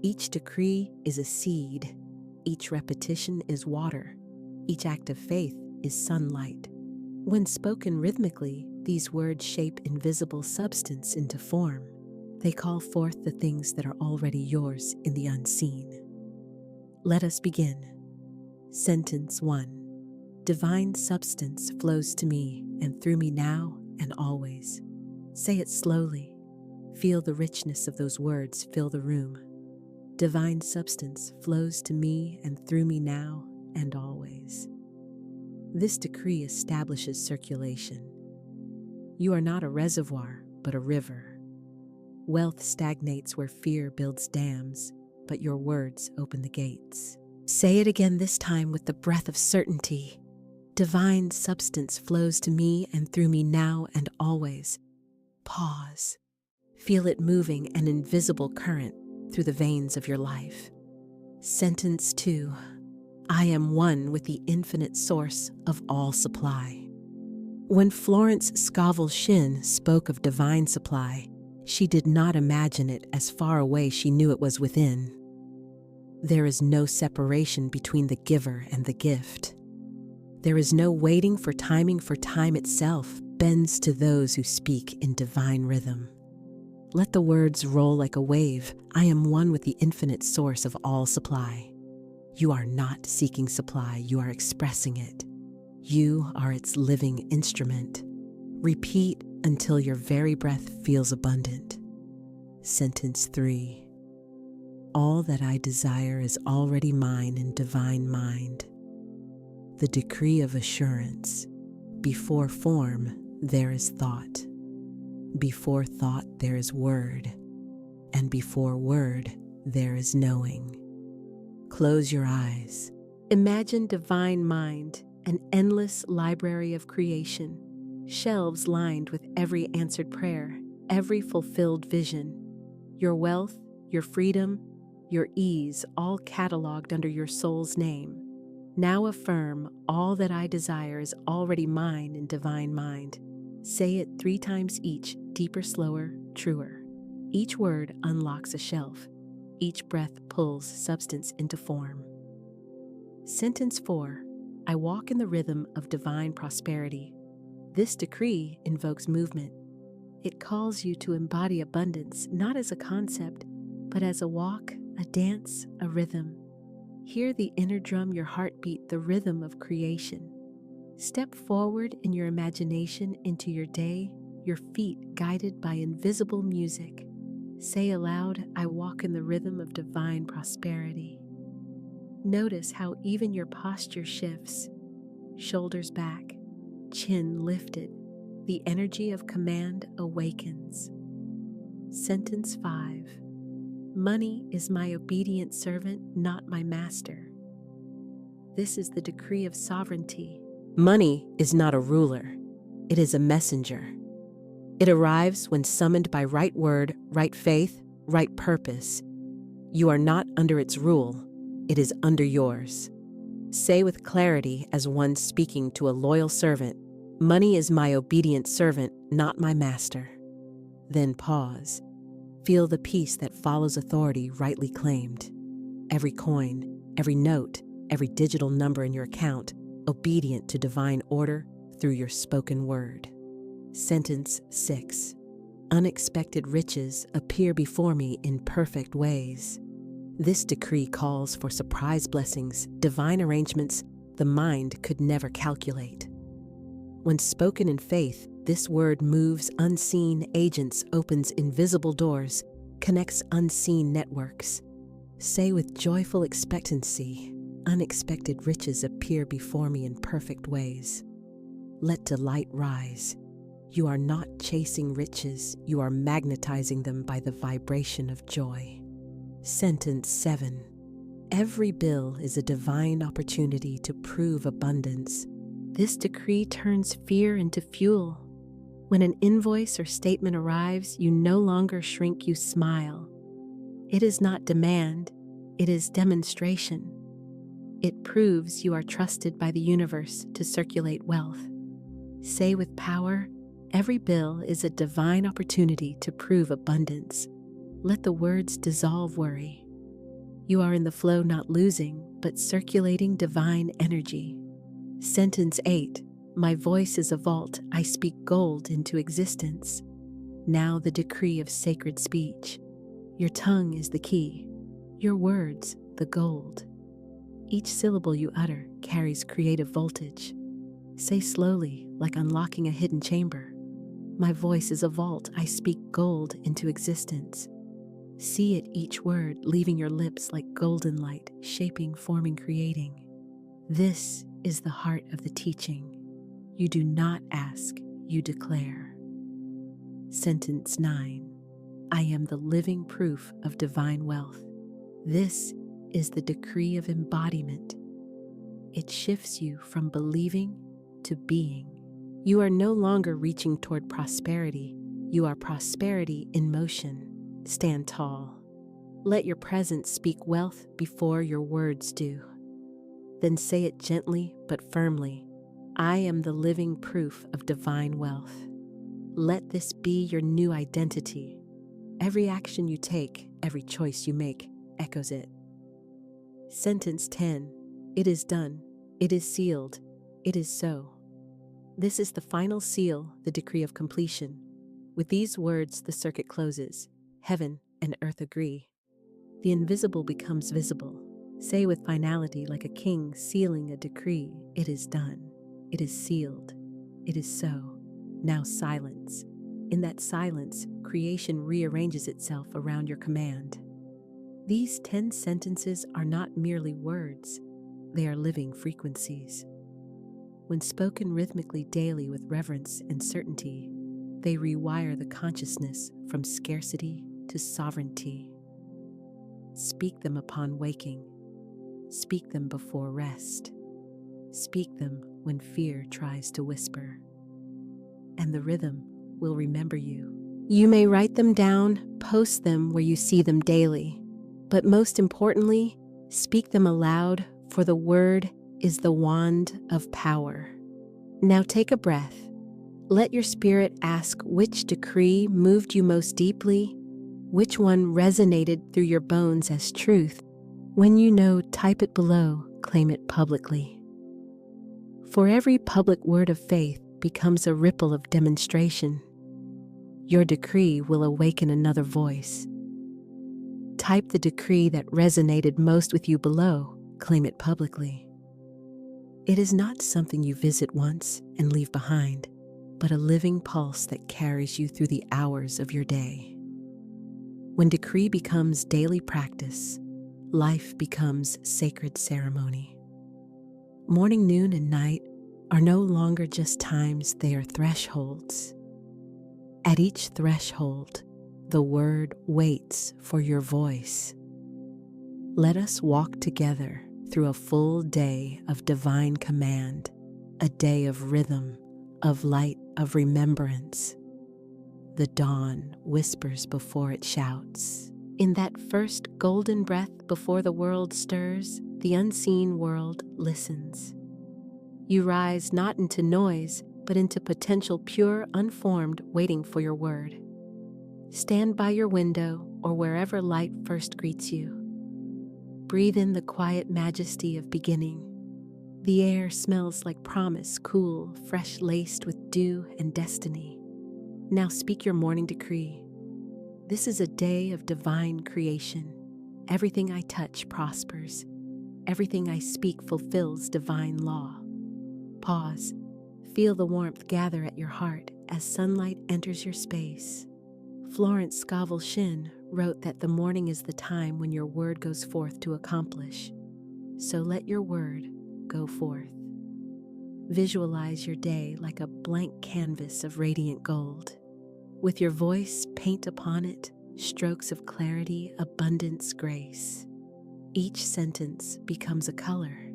Each decree is a seed. Each repetition is water. Each act of faith is sunlight. When spoken rhythmically, these words shape invisible substance into form. They call forth the things that are already yours in the unseen. Let us begin. Sentence 1. Divine substance flows to me and through me now and always. Say it slowly. Feel the richness of those words fill the room. Divine substance flows to me and through me now and always. This decree establishes circulation. You are not a reservoir, but a river. Wealth stagnates where fear builds dams, but your words open the gates. Say it again, this time with the breath of certainty. Divine substance flows to me and through me now and always. Pause. Feel it moving, an invisible current through the veins of your life. Sentence 2. I am one with the infinite source of all supply. When Florence Scovel Shinn spoke of divine supply, she did not imagine it as far away. She knew it was within. There is no separation between the giver and the gift. There is no waiting for timing, for time itself bends to those who speak in divine rhythm. Let the words roll like a wave. I am one with the infinite source of all supply. You are not seeking supply, you are expressing it. You are its living instrument. Repeat until your very breath feels abundant. Sentence 3. All that I desire is already mine in divine mind. The decree of assurance. Before form, there is thought. Before thought, there is word. And before word, there is knowing. Close your eyes. Imagine divine mind. an endless library of creation, shelves lined with every answered prayer, every fulfilled vision. Your wealth, your freedom, your ease, all cataloged under your soul's name. Now affirm, all that I desire is already mine in divine mind. Say it 3 times each, deeper, slower, truer. Each word unlocks a shelf. Each breath pulls substance into form. Sentence 4. I walk in the rhythm of divine prosperity. This decree invokes movement. It calls you to embody abundance, not as a concept, but as a walk, a dance, a rhythm. Hear the inner drum, your heartbeat, the rhythm of creation. Step forward in your imagination into your day, your feet guided by invisible music. Say aloud, I walk in the rhythm of divine prosperity. Notice how even your posture shifts. Shoulders back, chin lifted. The energy of command awakens. Sentence 5. Money is my obedient servant, not my master. This is the decree of sovereignty. Money is not a ruler. It is a messenger. It arrives when summoned by right word, right faith, right purpose. You are not under its rule. It is under yours. Say with clarity as one speaking to a loyal servant, money is my obedient servant, not my master. Then pause. Feel the peace that follows authority rightly claimed. Every coin, every note, every digital number in your account, obedient to divine order through your spoken word. Sentence 6. Unexpected riches appear before me in perfect ways. This decree calls for surprise blessings, divine arrangements the mind could never calculate. When spoken in faith, this word moves unseen agents, opens invisible doors, connects unseen networks. Say with joyful expectancy, unexpected riches appear before me in perfect ways. Let delight rise. You are not chasing riches, you are magnetizing them by the vibration of joy. Sentence 7. Every bill is a divine opportunity to prove abundance. This decree turns fear into fuel. When an invoice or statement arrives, you no longer shrink, you smile. It is not demand, it is demonstration. It proves you are trusted by the universe to circulate wealth. Say with power, every bill is a divine opportunity to prove abundance. Let the words dissolve worry. You are in the flow, not losing, but circulating divine energy. Sentence 8. My voice is a vault. I speak gold into existence. Now the decree of sacred speech. Your tongue is the key. Your words, the gold. Each syllable you utter carries creative voltage. Say slowly, like unlocking a hidden chamber. My voice is a vault. I speak gold into existence. See it, each word, leaving your lips like golden light, shaping, forming, creating. This is the heart of the teaching. You do not ask, you declare. Sentence 9. I am the living proof of divine wealth. This is the decree of embodiment. It shifts you from believing to being. You are no longer reaching toward prosperity. You are prosperity in motion. Stand tall. Let your presence speak wealth before your words do. Then say it gently but firmly. I am the living proof of divine wealth. Let this be your new identity. Every action you take, every choice you make, echoes it. Sentence 10. It is done. It is sealed. It is so. This is the final seal, the decree of completion. With these words, the circuit closes. Heaven and earth agree. The invisible becomes visible. Say with finality, like a king sealing a decree, it is done. It is sealed. It is so. Now silence. In that silence, creation rearranges itself around your command. These 10 sentences are not merely words. They are living frequencies. When spoken rhythmically daily with reverence and certainty, they rewire the consciousness from scarcity to sovereignty. Speak them upon waking. Speak them before rest. Speak them when fear tries to whisper. And the rhythm will remember you. You may write them down, post them where you see them daily, but most importantly, speak them aloud, for the word is the wand of power. Now take a breath. Let your spirit ask which decree moved you most deeply, which one resonated through your bones as truth. When you know, type it below, claim it publicly. For every public word of faith becomes a ripple of demonstration. Your decree will awaken another voice. Type the decree that resonated most with you below, claim it publicly. It is not something you visit once and leave behind, but a living pulse that carries you through the hours of your day. When decree becomes daily practice, life becomes sacred ceremony. Morning, noon, and night are no longer just times, they are thresholds. At each threshold, the word waits for your voice. Let us walk together through a full day of divine command, a day of rhythm, of light, of remembrance. The dawn whispers before it shouts. In that first golden breath before the world stirs, the unseen world listens. You rise not into noise, but into potential pure, unformed, waiting for your word. Stand by your window or wherever light first greets you. Breathe in the quiet majesty of beginning. The air smells like promise, cool, fresh, laced with dew and destiny. Now speak your morning decree. This is a day of divine creation. Everything I touch prospers. Everything I speak fulfills divine law. Pause. Feel the warmth gather at your heart as sunlight enters your space. Florence Scovel Shinn wrote that the morning is the time when your word goes forth to accomplish. So let your word go forth. Visualize your day like a blank canvas of radiant gold. With your voice, paint upon it strokes of clarity, abundance, grace. Each sentence becomes a color,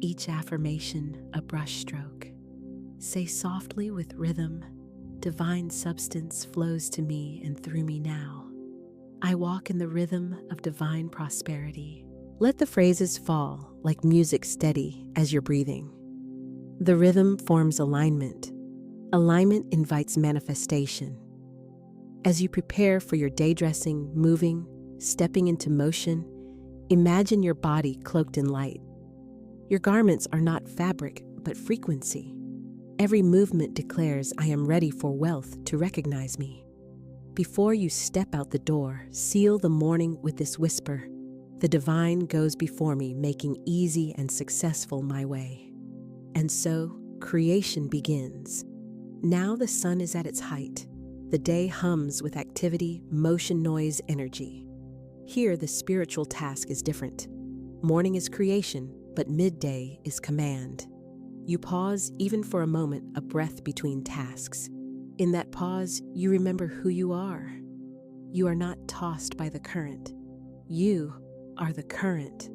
each affirmation a brushstroke. Say softly with rhythm, divine substance flows to me and through me now. I walk in the rhythm of divine prosperity. Let the phrases fall like music steady as you're breathing. The rhythm forms alignment. Alignment invites manifestation. As you prepare for your day dressing, moving, stepping into motion, imagine your body cloaked in light. Your garments are not fabric, but frequency. Every movement declares, I am ready for wealth to recognize me. Before you step out the door, seal the morning with this whisper. The divine goes before me, making easy and successful my way. And so, creation begins. Now the sun is at its height. The day hums with activity, motion, noise, energy. Here, the spiritual task is different. Morning is creation, but midday is command. You pause even for a moment, a breath between tasks. In that pause, you remember who you are. You are not tossed by the current. You are the current.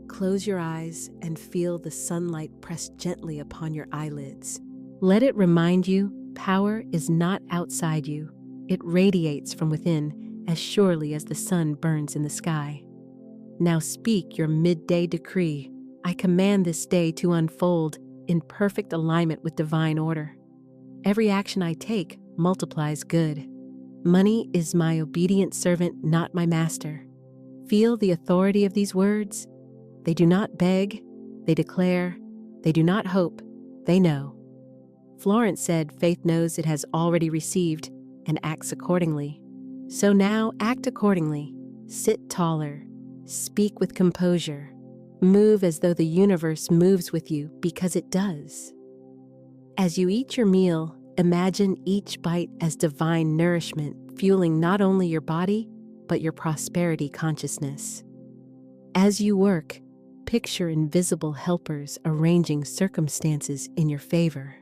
Close your eyes and feel the sunlight press gently upon your eyelids. Let it remind you, power is not outside you. It radiates from within as surely as the sun burns in the sky. Now speak your midday decree. I command this day to unfold in perfect alignment with divine order. Every action I take multiplies good. Money is my obedient servant, not my master. Feel the authority of these words. They do not beg, they declare. They do not hope, they know. Florence said faith knows it has already received and acts accordingly. So now act accordingly. Sit taller. Speak with composure. Move as though the universe moves with you, because it does. As you eat your meal, imagine each bite as divine nourishment, fueling not only your body, but your prosperity consciousness. As you work, picture invisible helpers arranging circumstances in your favor.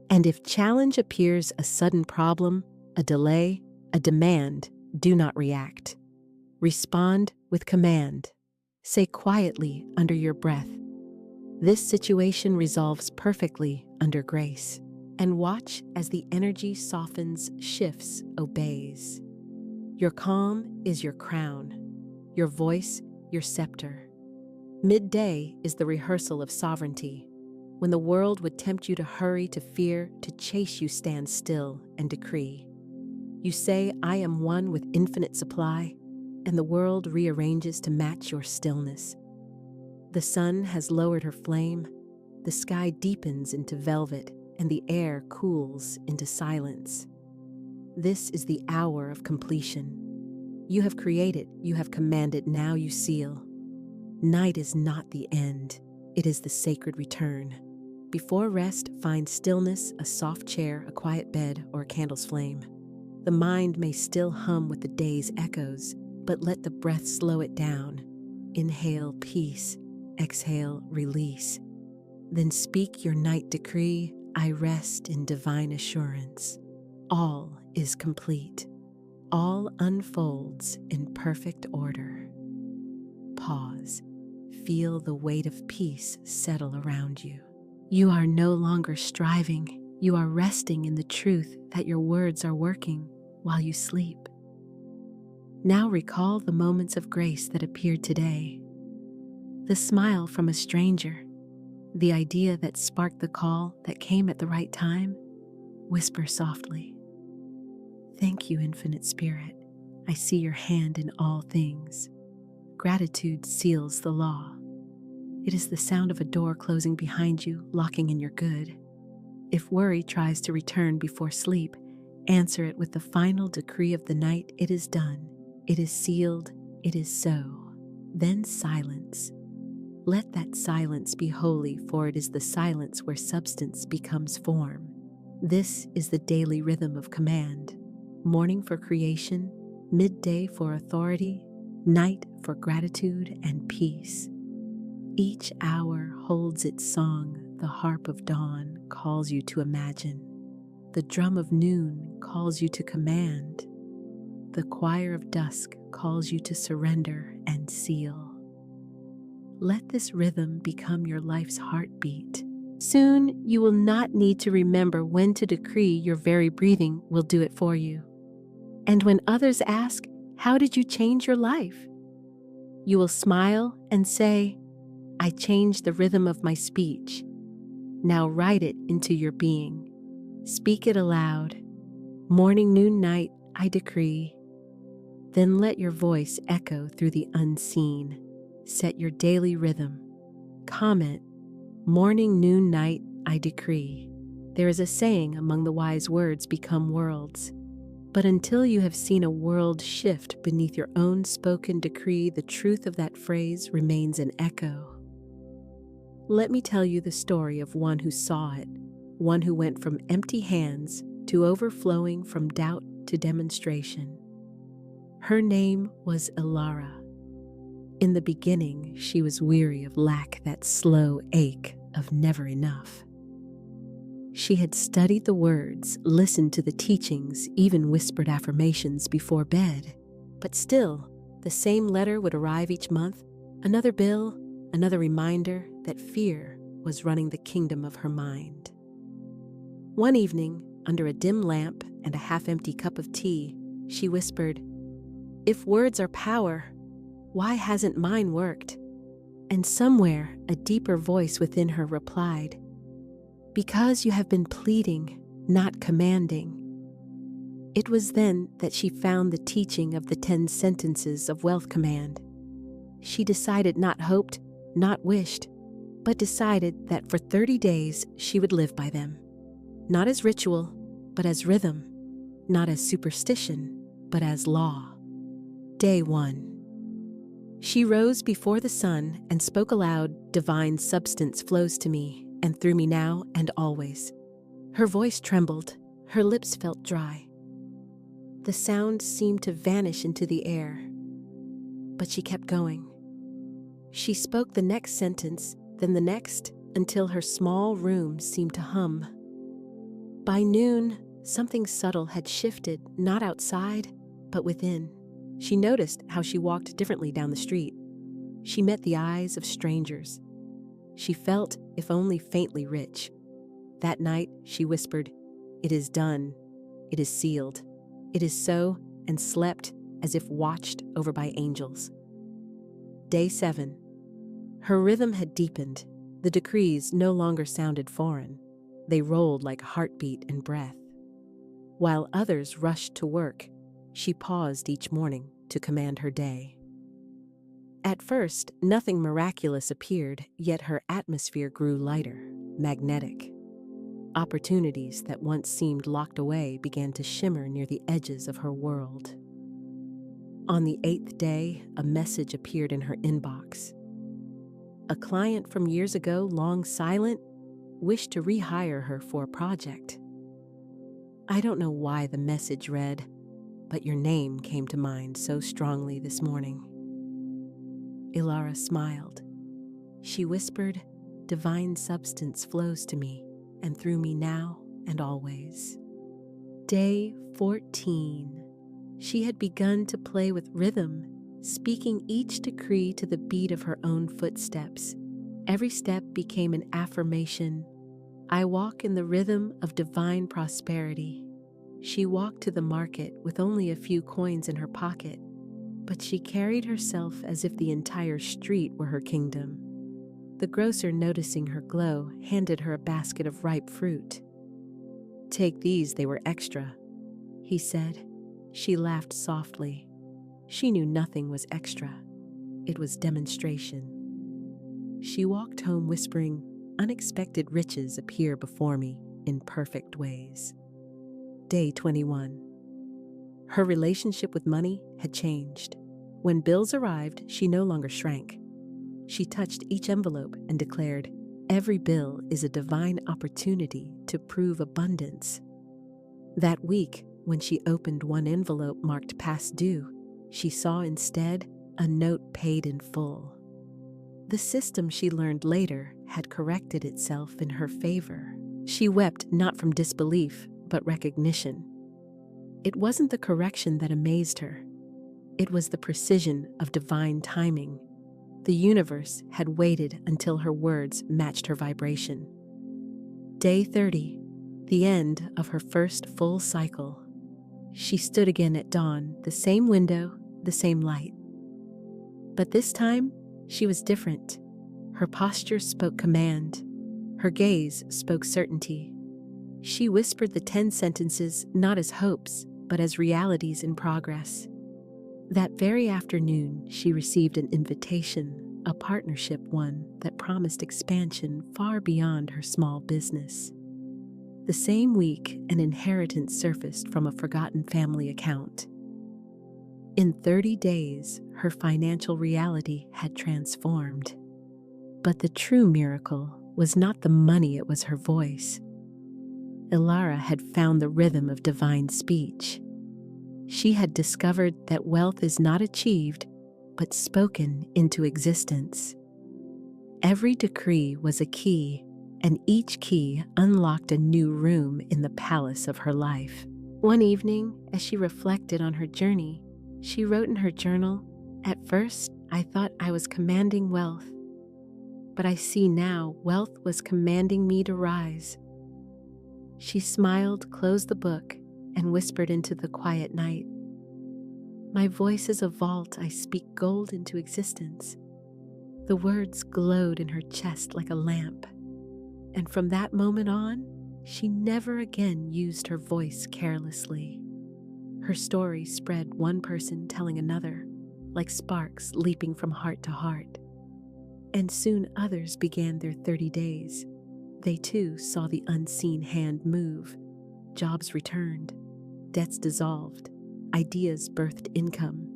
And if challenge appears a sudden problem, a delay, a demand, do not react. Respond with command. Say quietly under your breath, This situation resolves perfectly under grace. And watch as the energy softens, shifts, obeys. Your calm is your crown, your voice, your scepter. Midday is the rehearsal of sovereignty. When the world would tempt you to hurry, to fear, to chase, you stand still and decree. You say, I am one with infinite supply, and the world rearranges to match your stillness. The sun has lowered her flame, the sky deepens into velvet, and the air cools into silence. This is the hour of completion. You have created, you have commanded, now you seal. Night is not the end, it is the sacred return. Before rest, find stillness, a soft chair, a quiet bed, or a candle's flame. The mind may still hum with the day's echoes, but let the breath slow it down. Inhale peace, exhale release. Then speak your night decree, I rest in divine assurance. All is complete. All unfolds in perfect order. Pause. Feel the weight of peace settle around you. You are no longer striving. You are resting in the truth that your words are working while you sleep. Now recall the moments of grace that appeared today. The smile from a stranger, the idea that sparked the call that came at the right time. Whisper softly, thank you, Infinite Spirit. I see your hand in all things. Gratitude seals the law. It is the sound of a door closing behind you, locking in your good. If worry tries to return before sleep, answer it with the final decree of the night. It is done. It is sealed. It is so. Then silence. Let that silence be holy, for it is the silence where substance becomes form. This is the daily rhythm of command. Morning for creation, midday for authority, night for gratitude and peace. Each hour holds its song. The harp of dawn calls you to imagine. The drum of noon calls you to command. The choir of dusk calls you to surrender and seal. Let this rhythm become your life's heartbeat. Soon you will not need to remember when to decree. Your very breathing will do it for you. And when others ask, how did you change your life? You will smile and say, I changed the rhythm of my speech. Now write it into your being. Speak it aloud. Morning, noon, night, I decree. Then let your voice echo through the unseen. Set your daily rhythm. Comment, morning, noon, night, I decree. There is a saying among the wise, words become worlds. But until you have seen a world shift beneath your own spoken decree, the truth of that phrase remains an echo. Let me tell you the story of one who saw it, one who went from empty hands to overflowing, from doubt to demonstration. Her name was Ilara. In the beginning, she was weary of lack, that slow ache of never enough. She had studied the words, listened to the teachings, even whispered affirmations before bed. But still, the same letter would arrive each month, another bill, another reminder that fear was running the kingdom of her mind. One evening, under a dim lamp and a half-empty cup of tea, she whispered, if words are power, why hasn't mine worked? And somewhere, a deeper voice within her replied, because you have been pleading, not commanding. It was then that she found the teaching of the 10 sentences of wealth command. She decided, not hoped, not wished, but decided that for 30 days she would live by them. Not as ritual, but as rhythm. Not as superstition, but as law. Day 1. She rose before the sun and spoke aloud, divine substance flows to me and through me now and always. Her voice trembled, her lips felt dry. The sound seemed to vanish into the air, but she kept going. She spoke the next sentence, then the next, until her small room seemed to hum. By noon, something subtle had shifted, not outside, but within. She noticed how she walked differently down the street. She met the eyes of strangers. She felt, if only faintly, rich. That night, she whispered, "It is done. It is sealed. It is so," and slept as if watched over by angels. Day 7. Her rhythm had deepened. The decrees no longer sounded foreign. They rolled like heartbeat and breath. While others rushed to work, she paused each morning to command her day. At first, nothing miraculous appeared, yet her atmosphere grew lighter, magnetic. Opportunities that once seemed locked away began to shimmer near the edges of her world. On the 8th day, a message appeared in her inbox. A client from years ago, long silent, wished to rehire her for a project. "I don't know why," the message read, "but your name came to mind so strongly this morning." Ilara smiled. She whispered, "Divine substance flows to me and through me now and always." Day 14. She had begun to play with rhythm, speaking each decree to the beat of her own footsteps. Every step became an affirmation. "I walk in the rhythm of divine prosperity." She walked to the market with only a few coins in her pocket, but she carried herself as if the entire street were her kingdom. The grocer, noticing her glow, handed her a basket of ripe fruit. "Take these, they were extra," he said. She laughed softly. She knew nothing was extra. It was demonstration. She walked home whispering, "Unexpected riches appear before me in perfect ways." Day 21. Her relationship with money had changed. When bills arrived, she no longer shrank. She touched each envelope and declared, "Every bill is a divine opportunity to prove abundance." That week, when she opened one envelope marked past due, she saw instead a note paid in full. The system, she learned later, had corrected itself in her favor. She wept not from disbelief, but recognition. It wasn't the correction that amazed her. It was the precision of divine timing. The universe had waited until her words matched her vibration. Day 30, the end of her first full cycle. She stood again at dawn, the same window, the same light. But this time, she was different. Her posture spoke command. Her gaze spoke certainty. She whispered the 10 sentences not as hopes, but as realities in progress. That very afternoon, she received an invitation, a partnership one that promised expansion far beyond her small business. The same week, an inheritance surfaced from a forgotten family account. In 30 days, her financial reality had transformed. But the true miracle was not the money, it was her voice. Ilara had found the rhythm of divine speech. She had discovered that wealth is not achieved, but spoken into existence. Every decree was a key, and each key unlocked a new room in the palace of her life. One evening, as she reflected on her journey, she wrote in her journal, "At first, I thought I was commanding wealth, but I see now wealth was commanding me to rise." She smiled, closed the book, and whispered into the quiet night, "My voice is a vault, I speak gold into existence." The words glowed in her chest like a lamp, and from that moment on, she never again used her voice carelessly. Her story spread, one person telling another, like sparks leaping from heart to heart. And soon others began their 30 days. They too saw the unseen hand move. Jobs returned, debts dissolved, ideas birthed income.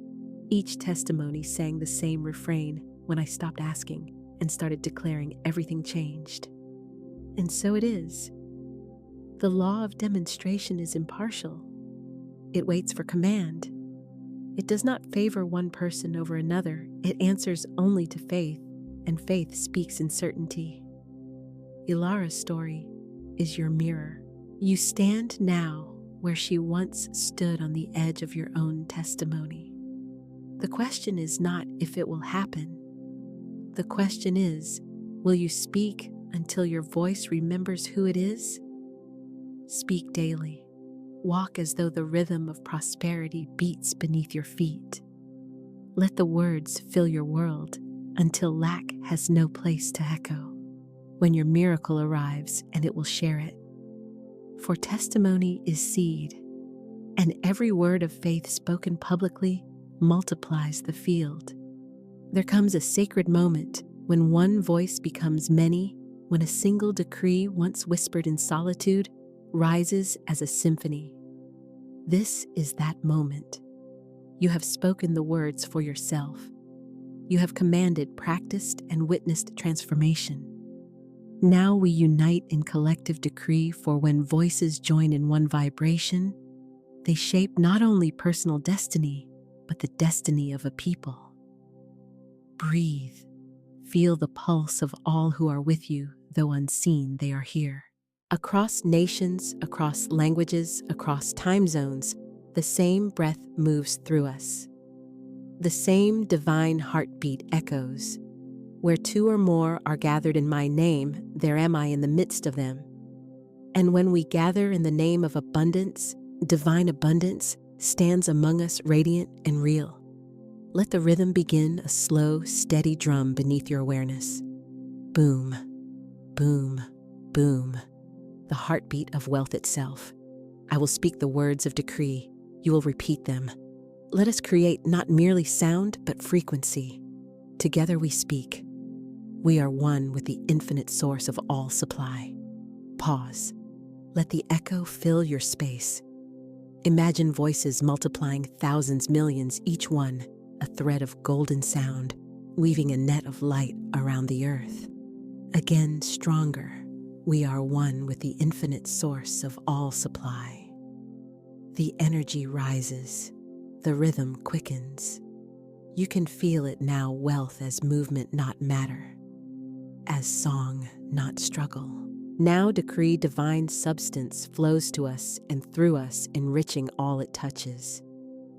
Each testimony sang the same refrain: "When I stopped asking and started declaring, everything changed." And so it is. The law of demonstration is impartial. It waits for command. It does not favor one person over another. It answers only to faith, and faith speaks in certainty. Ilara's story is your mirror. You stand now where she once stood, on the edge of your own testimony. The question is not if it will happen. The question is, Will you speak until your voice remembers who it is? Speak daily. Walk as though the rhythm of prosperity beats beneath your feet. Let the words fill your world until lack has no place to echo. When your miracle arrives, and it will share it. For testimony is seed, and every word of faith spoken publicly multiplies the field. There comes a sacred moment when one voice becomes many, when a single decree once whispered in solitude rises as a symphony. This is that moment. You have spoken the words for yourself. You have commanded, practiced, and witnessed transformation. Now we unite in collective decree, for when voices join in one vibration, they shape not only personal destiny, but the destiny of a people. Breathe. Feel the pulse of all who are with you, though unseen, they are here. Across nations, across languages, across time zones, the same breath moves through us. The same divine heartbeat echoes. Where two or more are gathered in my name, there am I in the midst of them. And when we gather in the name of abundance, divine abundance stands among us, radiant and real. Let the rhythm begin, a slow, steady drum beneath your awareness. Boom, boom, boom. The heartbeat of wealth itself. I will speak the words of decree. You will repeat them. Let us create not merely sound, but frequency. Together we speak. We are one with the infinite source of all supply. Pause. Let the echo fill your space. Imagine voices multiplying thousands, millions, each one a thread of golden sound, weaving a net of light around the earth. Again, stronger. We are one with the infinite source of all supply. The energy rises. The rhythm quickens. You can feel it now, wealth as movement, not matter. As song, not struggle. Now decree divine substance flows to us and through us, enriching all it touches.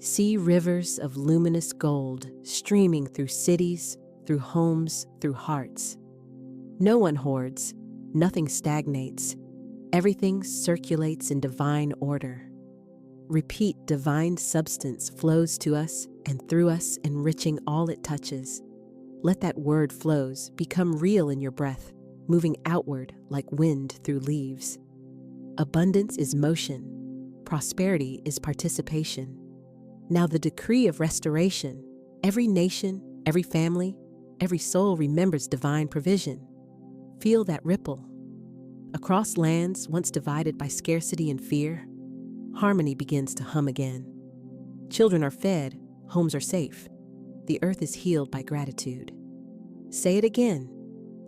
See rivers of luminous gold streaming through cities, through homes, through hearts. No one hoards, nothing stagnates. Everything circulates in divine order. Repeat, divine substance flows to us and through us, enriching all it touches. Let that word flows become real in your breath, moving outward like wind through leaves. Abundance is motion. Prosperity is participation. Now the decree of restoration. Every nation, every family, every soul remembers divine provision. Feel that ripple. Across lands once divided by scarcity and fear, harmony begins to hum again. Children are fed, homes are safe. The earth is healed by gratitude. Say it again.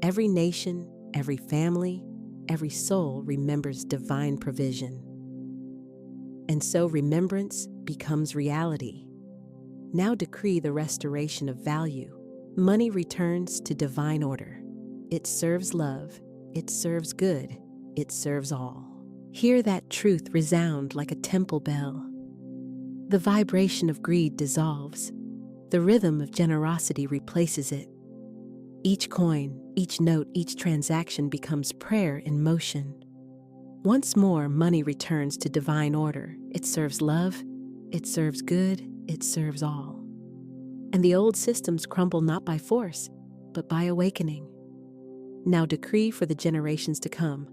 Every nation, every family, every soul remembers divine provision. And so remembrance becomes reality. Now decree the restoration of value. Money returns to divine order. It serves love, it serves good, it serves all. Hear that truth resound like a temple bell. The vibration of greed dissolves. The rhythm of generosity replaces it. Each coin, each note, each transaction becomes prayer in motion. Once more, money returns to divine order. It serves love, it serves good, it serves all. And the old systems crumble not by force, but by awakening. Now decree for the generations to come.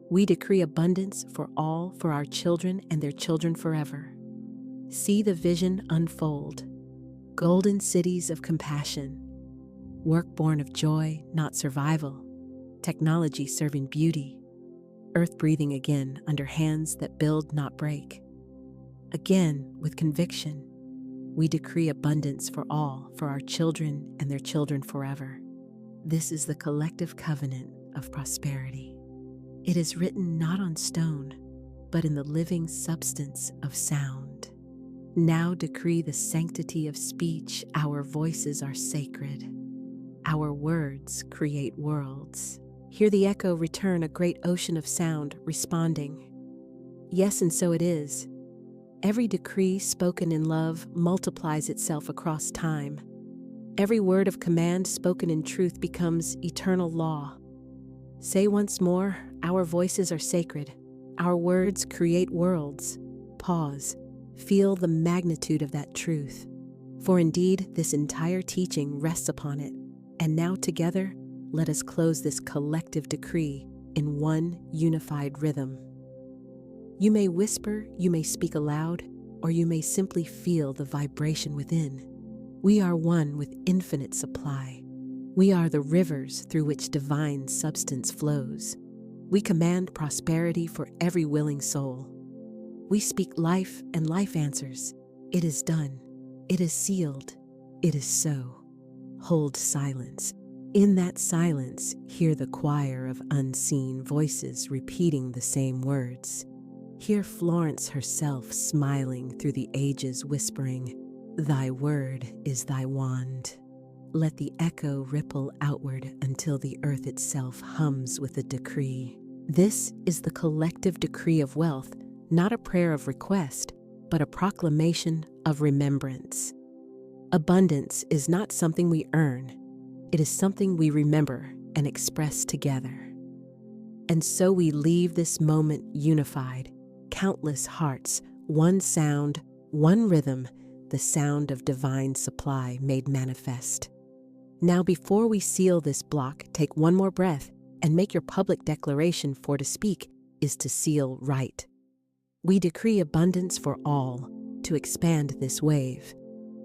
We decree abundance for all, for our children and their children forever. See the vision unfold. Golden cities of compassion. Work born of joy, not survival. Technology serving beauty. Earth breathing again under hands that build, not break. Again, with conviction, we decree abundance for all, for our children and their children forever. This is the collective covenant of prosperity. It is written not on stone, but in the living substance of sound. Now decree the sanctity of speech. Our voices are sacred. Our words create worlds. Hear the echo return, a great ocean of sound responding. Yes, and so it is. Every decree spoken in love multiplies itself across time. Every word of command spoken in truth becomes eternal law. Say once more, our voices are sacred. Our words create worlds. Pause. Feel the magnitude of that truth. For indeed, this entire teaching rests upon it. And now together, let us close this collective decree in one unified rhythm. You may whisper, you may speak aloud, or you may simply feel the vibration within. We are one with infinite supply. We are the rivers through which divine substance flows. We command prosperity for every willing soul. We speak life, and life answers. It is done. It is sealed. It is so. Hold silence. In that silence, hear the choir of unseen voices repeating the same words. Hear Florence herself smiling through the ages whispering, "Thy word is thy wand." Let the echo ripple outward until the earth itself hums with the decree. This is the collective decree of wealth, not a prayer of request, but a proclamation of remembrance. Abundance is not something we earn. It is something we remember and express together. And so we leave this moment unified, countless hearts, one sound, one rhythm, the sound of divine supply made manifest. Now, before we seal this block, take one more breath and make your public declaration, for to speak is to seal right. We decree abundance for all to expand this wave.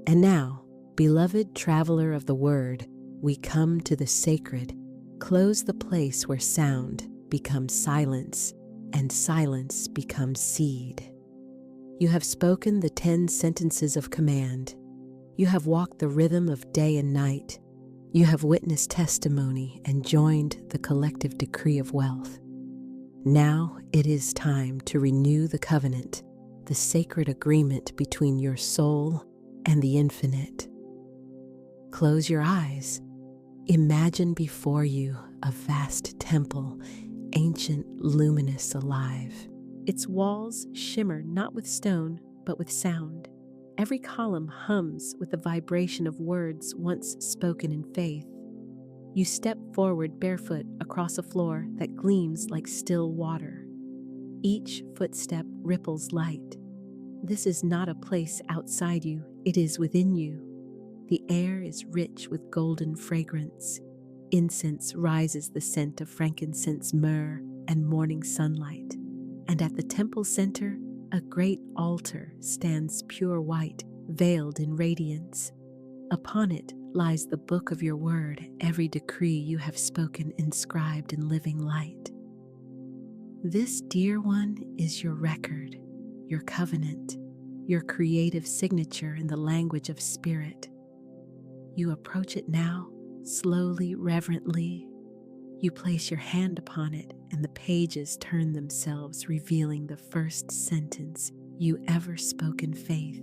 And now, beloved traveler of the word, we come to the sacred. Close the place where sound becomes silence and silence becomes seed. You have spoken the 10 sentences of command. You have walked the rhythm of day and night. You have witnessed testimony and joined the collective decree of wealth. Now it is time to renew the covenant, the sacred agreement between your soul and the infinite. Close your eyes. Imagine before you a vast temple, ancient, luminous, alive. Its walls shimmer not with stone, but with sound. Every column hums with the vibration of words once spoken in faith. You step forward barefoot across a floor that gleams like still water. Each footstep ripples light. This is not a place outside you, it is within you. The air is rich with golden fragrance. Incense rises the scent of frankincense, myrrh, and morning sunlight. And at the temple center, a great altar stands pure white, veiled in radiance. Upon it lies the book of your word, every decree you have spoken inscribed in living light. This, dear one, is your record, your covenant, your creative signature in the language of spirit. You approach it now, slowly, reverently. You place your hand upon it, and the pages turn themselves, revealing the first sentence you ever spoke in faith.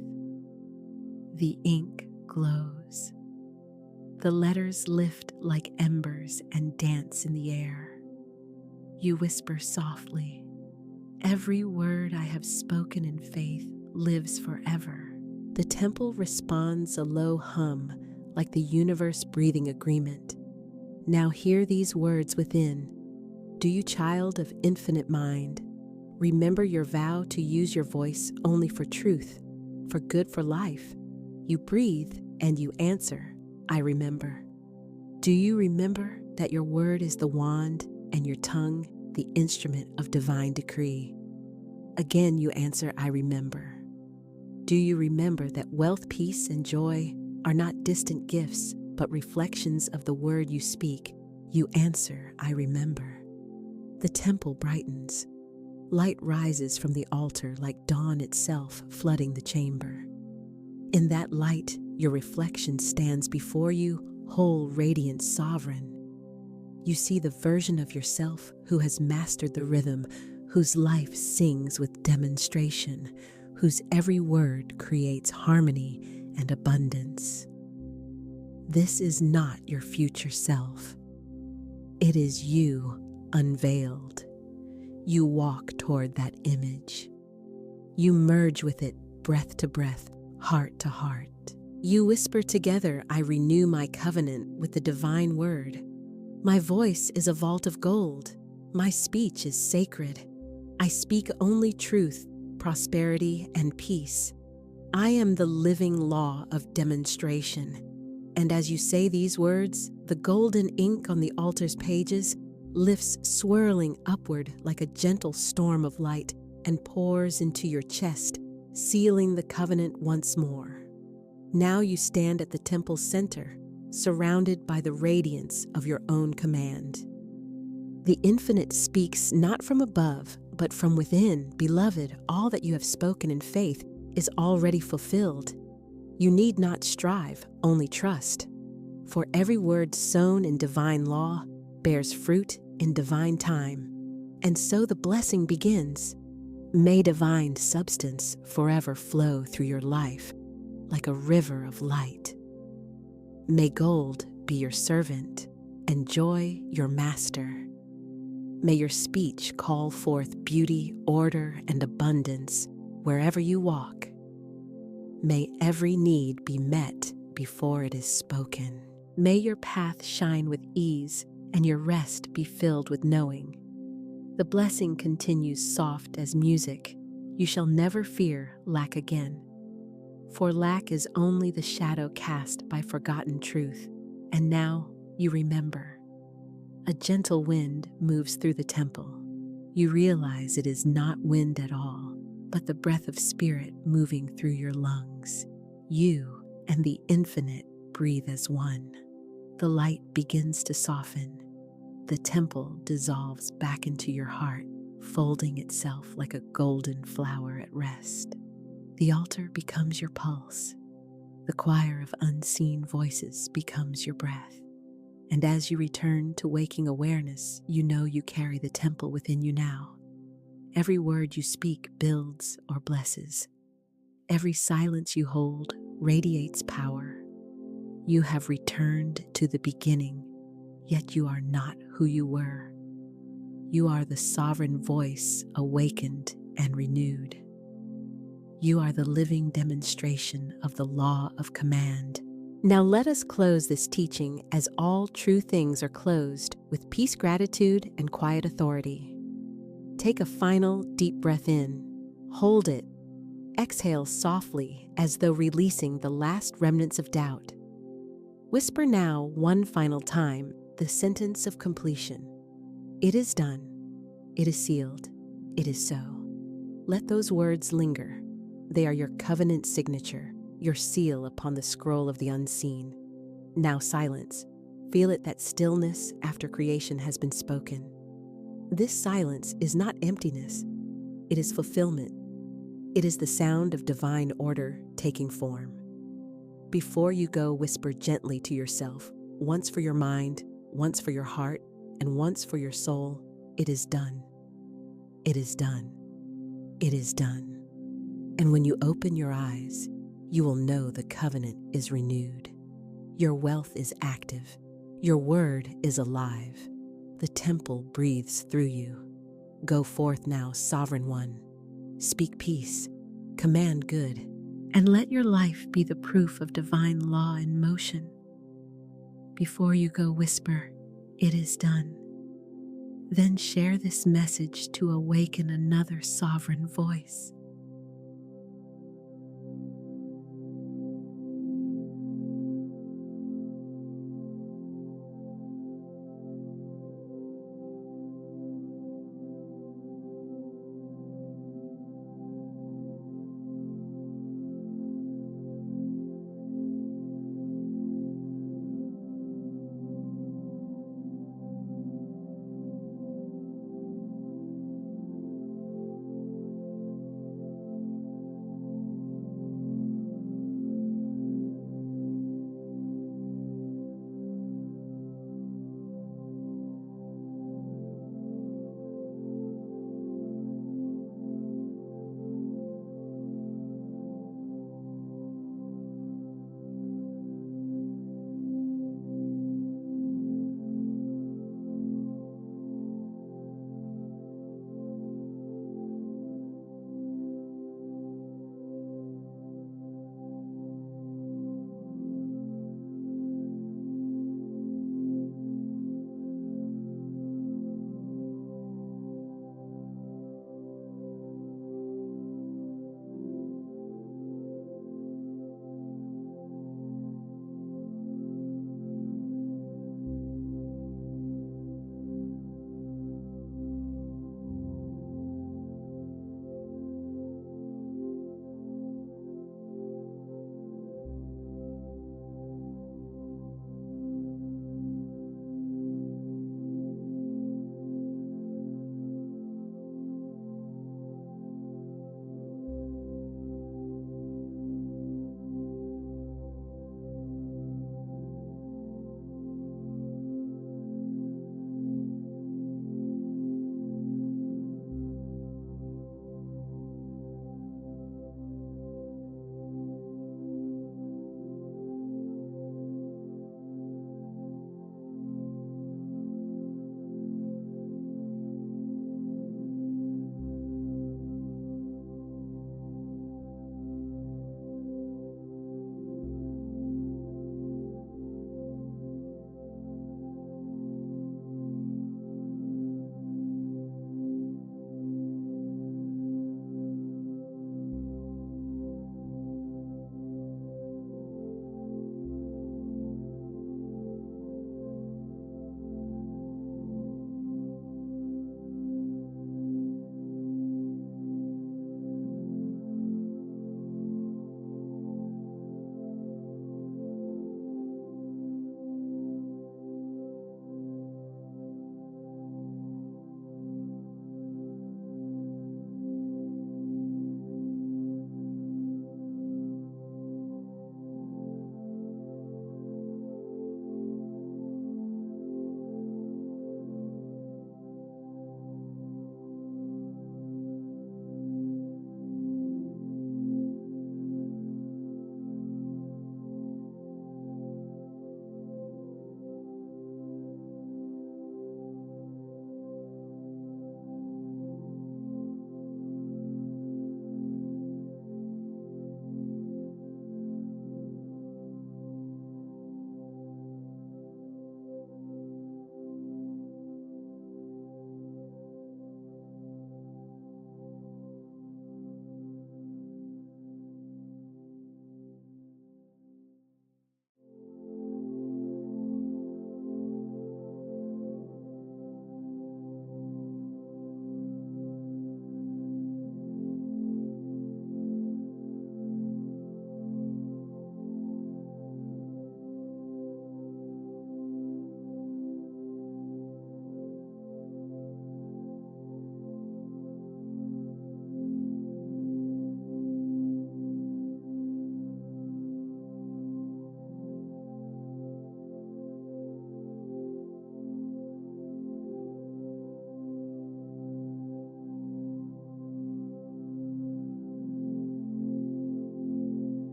The ink glows. The letters lift like embers and dance in the air. You whisper softly, "Every word I have spoken in faith lives forever." The temple responds a low hum, like the universe breathing agreement. Now hear these words within. Do you, child of infinite mind, remember your vow to use your voice only for truth, for good, for life? You breathe and you answer, "I remember." Do you remember that your word is the wand and your tongue the instrument of divine decree? Again you answer, "I remember." Do you remember that wealth, peace, and joy are not distant gifts, but reflections of the word you speak? You answer, "I remember." The temple brightens. Light rises from the altar like dawn itself, flooding the chamber. In that light, your reflection stands before you, whole, radiant, sovereign. You see the version of yourself who has mastered the rhythm, whose life sings with demonstration, whose every word creates harmony and abundance. This is not your future self. It is you unveiled. You walk toward that image. You merge with it, breath to breath, heart to heart. You whisper together, I renew my covenant with the divine word. My voice is a vault of gold. My speech is sacred. I speak only truth, prosperity, and peace. I am the living law of demonstration. And as you say these words, the golden ink on the altar's pages lifts swirling upward like a gentle storm of light and pours into your chest, sealing the covenant once more. Now you stand at the temple's center, surrounded by the radiance of your own command. The Infinite speaks not from above, but from within. Beloved, all that you have spoken in faith is already fulfilled. You need not strive, only trust. For every word sown in divine law bears fruit in divine time. And so the blessing begins. May divine substance forever flow through your life like a river of light. May gold be your servant and joy your master. May your speech call forth beauty, order, and abundance wherever you walk. May every need be met before it is spoken. May your path shine with ease and your rest be filled with knowing. The blessing continues soft as music. You shall never fear lack again. For lack is only the shadow cast by forgotten truth, and now you remember. A gentle wind moves through the temple. You realize it is not wind at all, but the breath of spirit moving through your lungs. You and the infinite breathe as one. The light begins to soften. The temple dissolves back into your heart, folding itself like a golden flower at rest. The altar becomes your pulse. The choir of unseen voices becomes your breath. And as you return to waking awareness, you know you carry the temple within you now. Every word you speak builds or blesses. Every silence you hold radiates power. You have returned to the beginning, yet you are not who you were. You are the sovereign voice awakened and renewed. You are the living demonstration of the law of command. Now let us close this teaching as all true things are closed with peace, gratitude, and quiet authority. Take a final deep breath in. Hold it. Exhale softly as though releasing the last remnants of doubt. Whisper now one final time the sentence of completion. It is done. It is sealed. It is so. Let those words linger. They are your covenant signature, your seal upon the scroll of the unseen. Now silence. Feel it, that stillness after creation has been spoken. This silence is not emptiness. It is fulfillment. It is the sound of divine order taking form. Before you go, whisper gently to yourself, once for your mind, once for your heart, and once for your soul, it is done. It is done. It is done. And when you open your eyes, you will know the covenant is renewed. Your wealth is active. Your word is alive. The temple breathes through you. Go forth now, sovereign one. Speak peace, command good, and let your life be the proof of divine law in motion. Before you go, whisper, it is done. Then share this message to awaken another sovereign voice.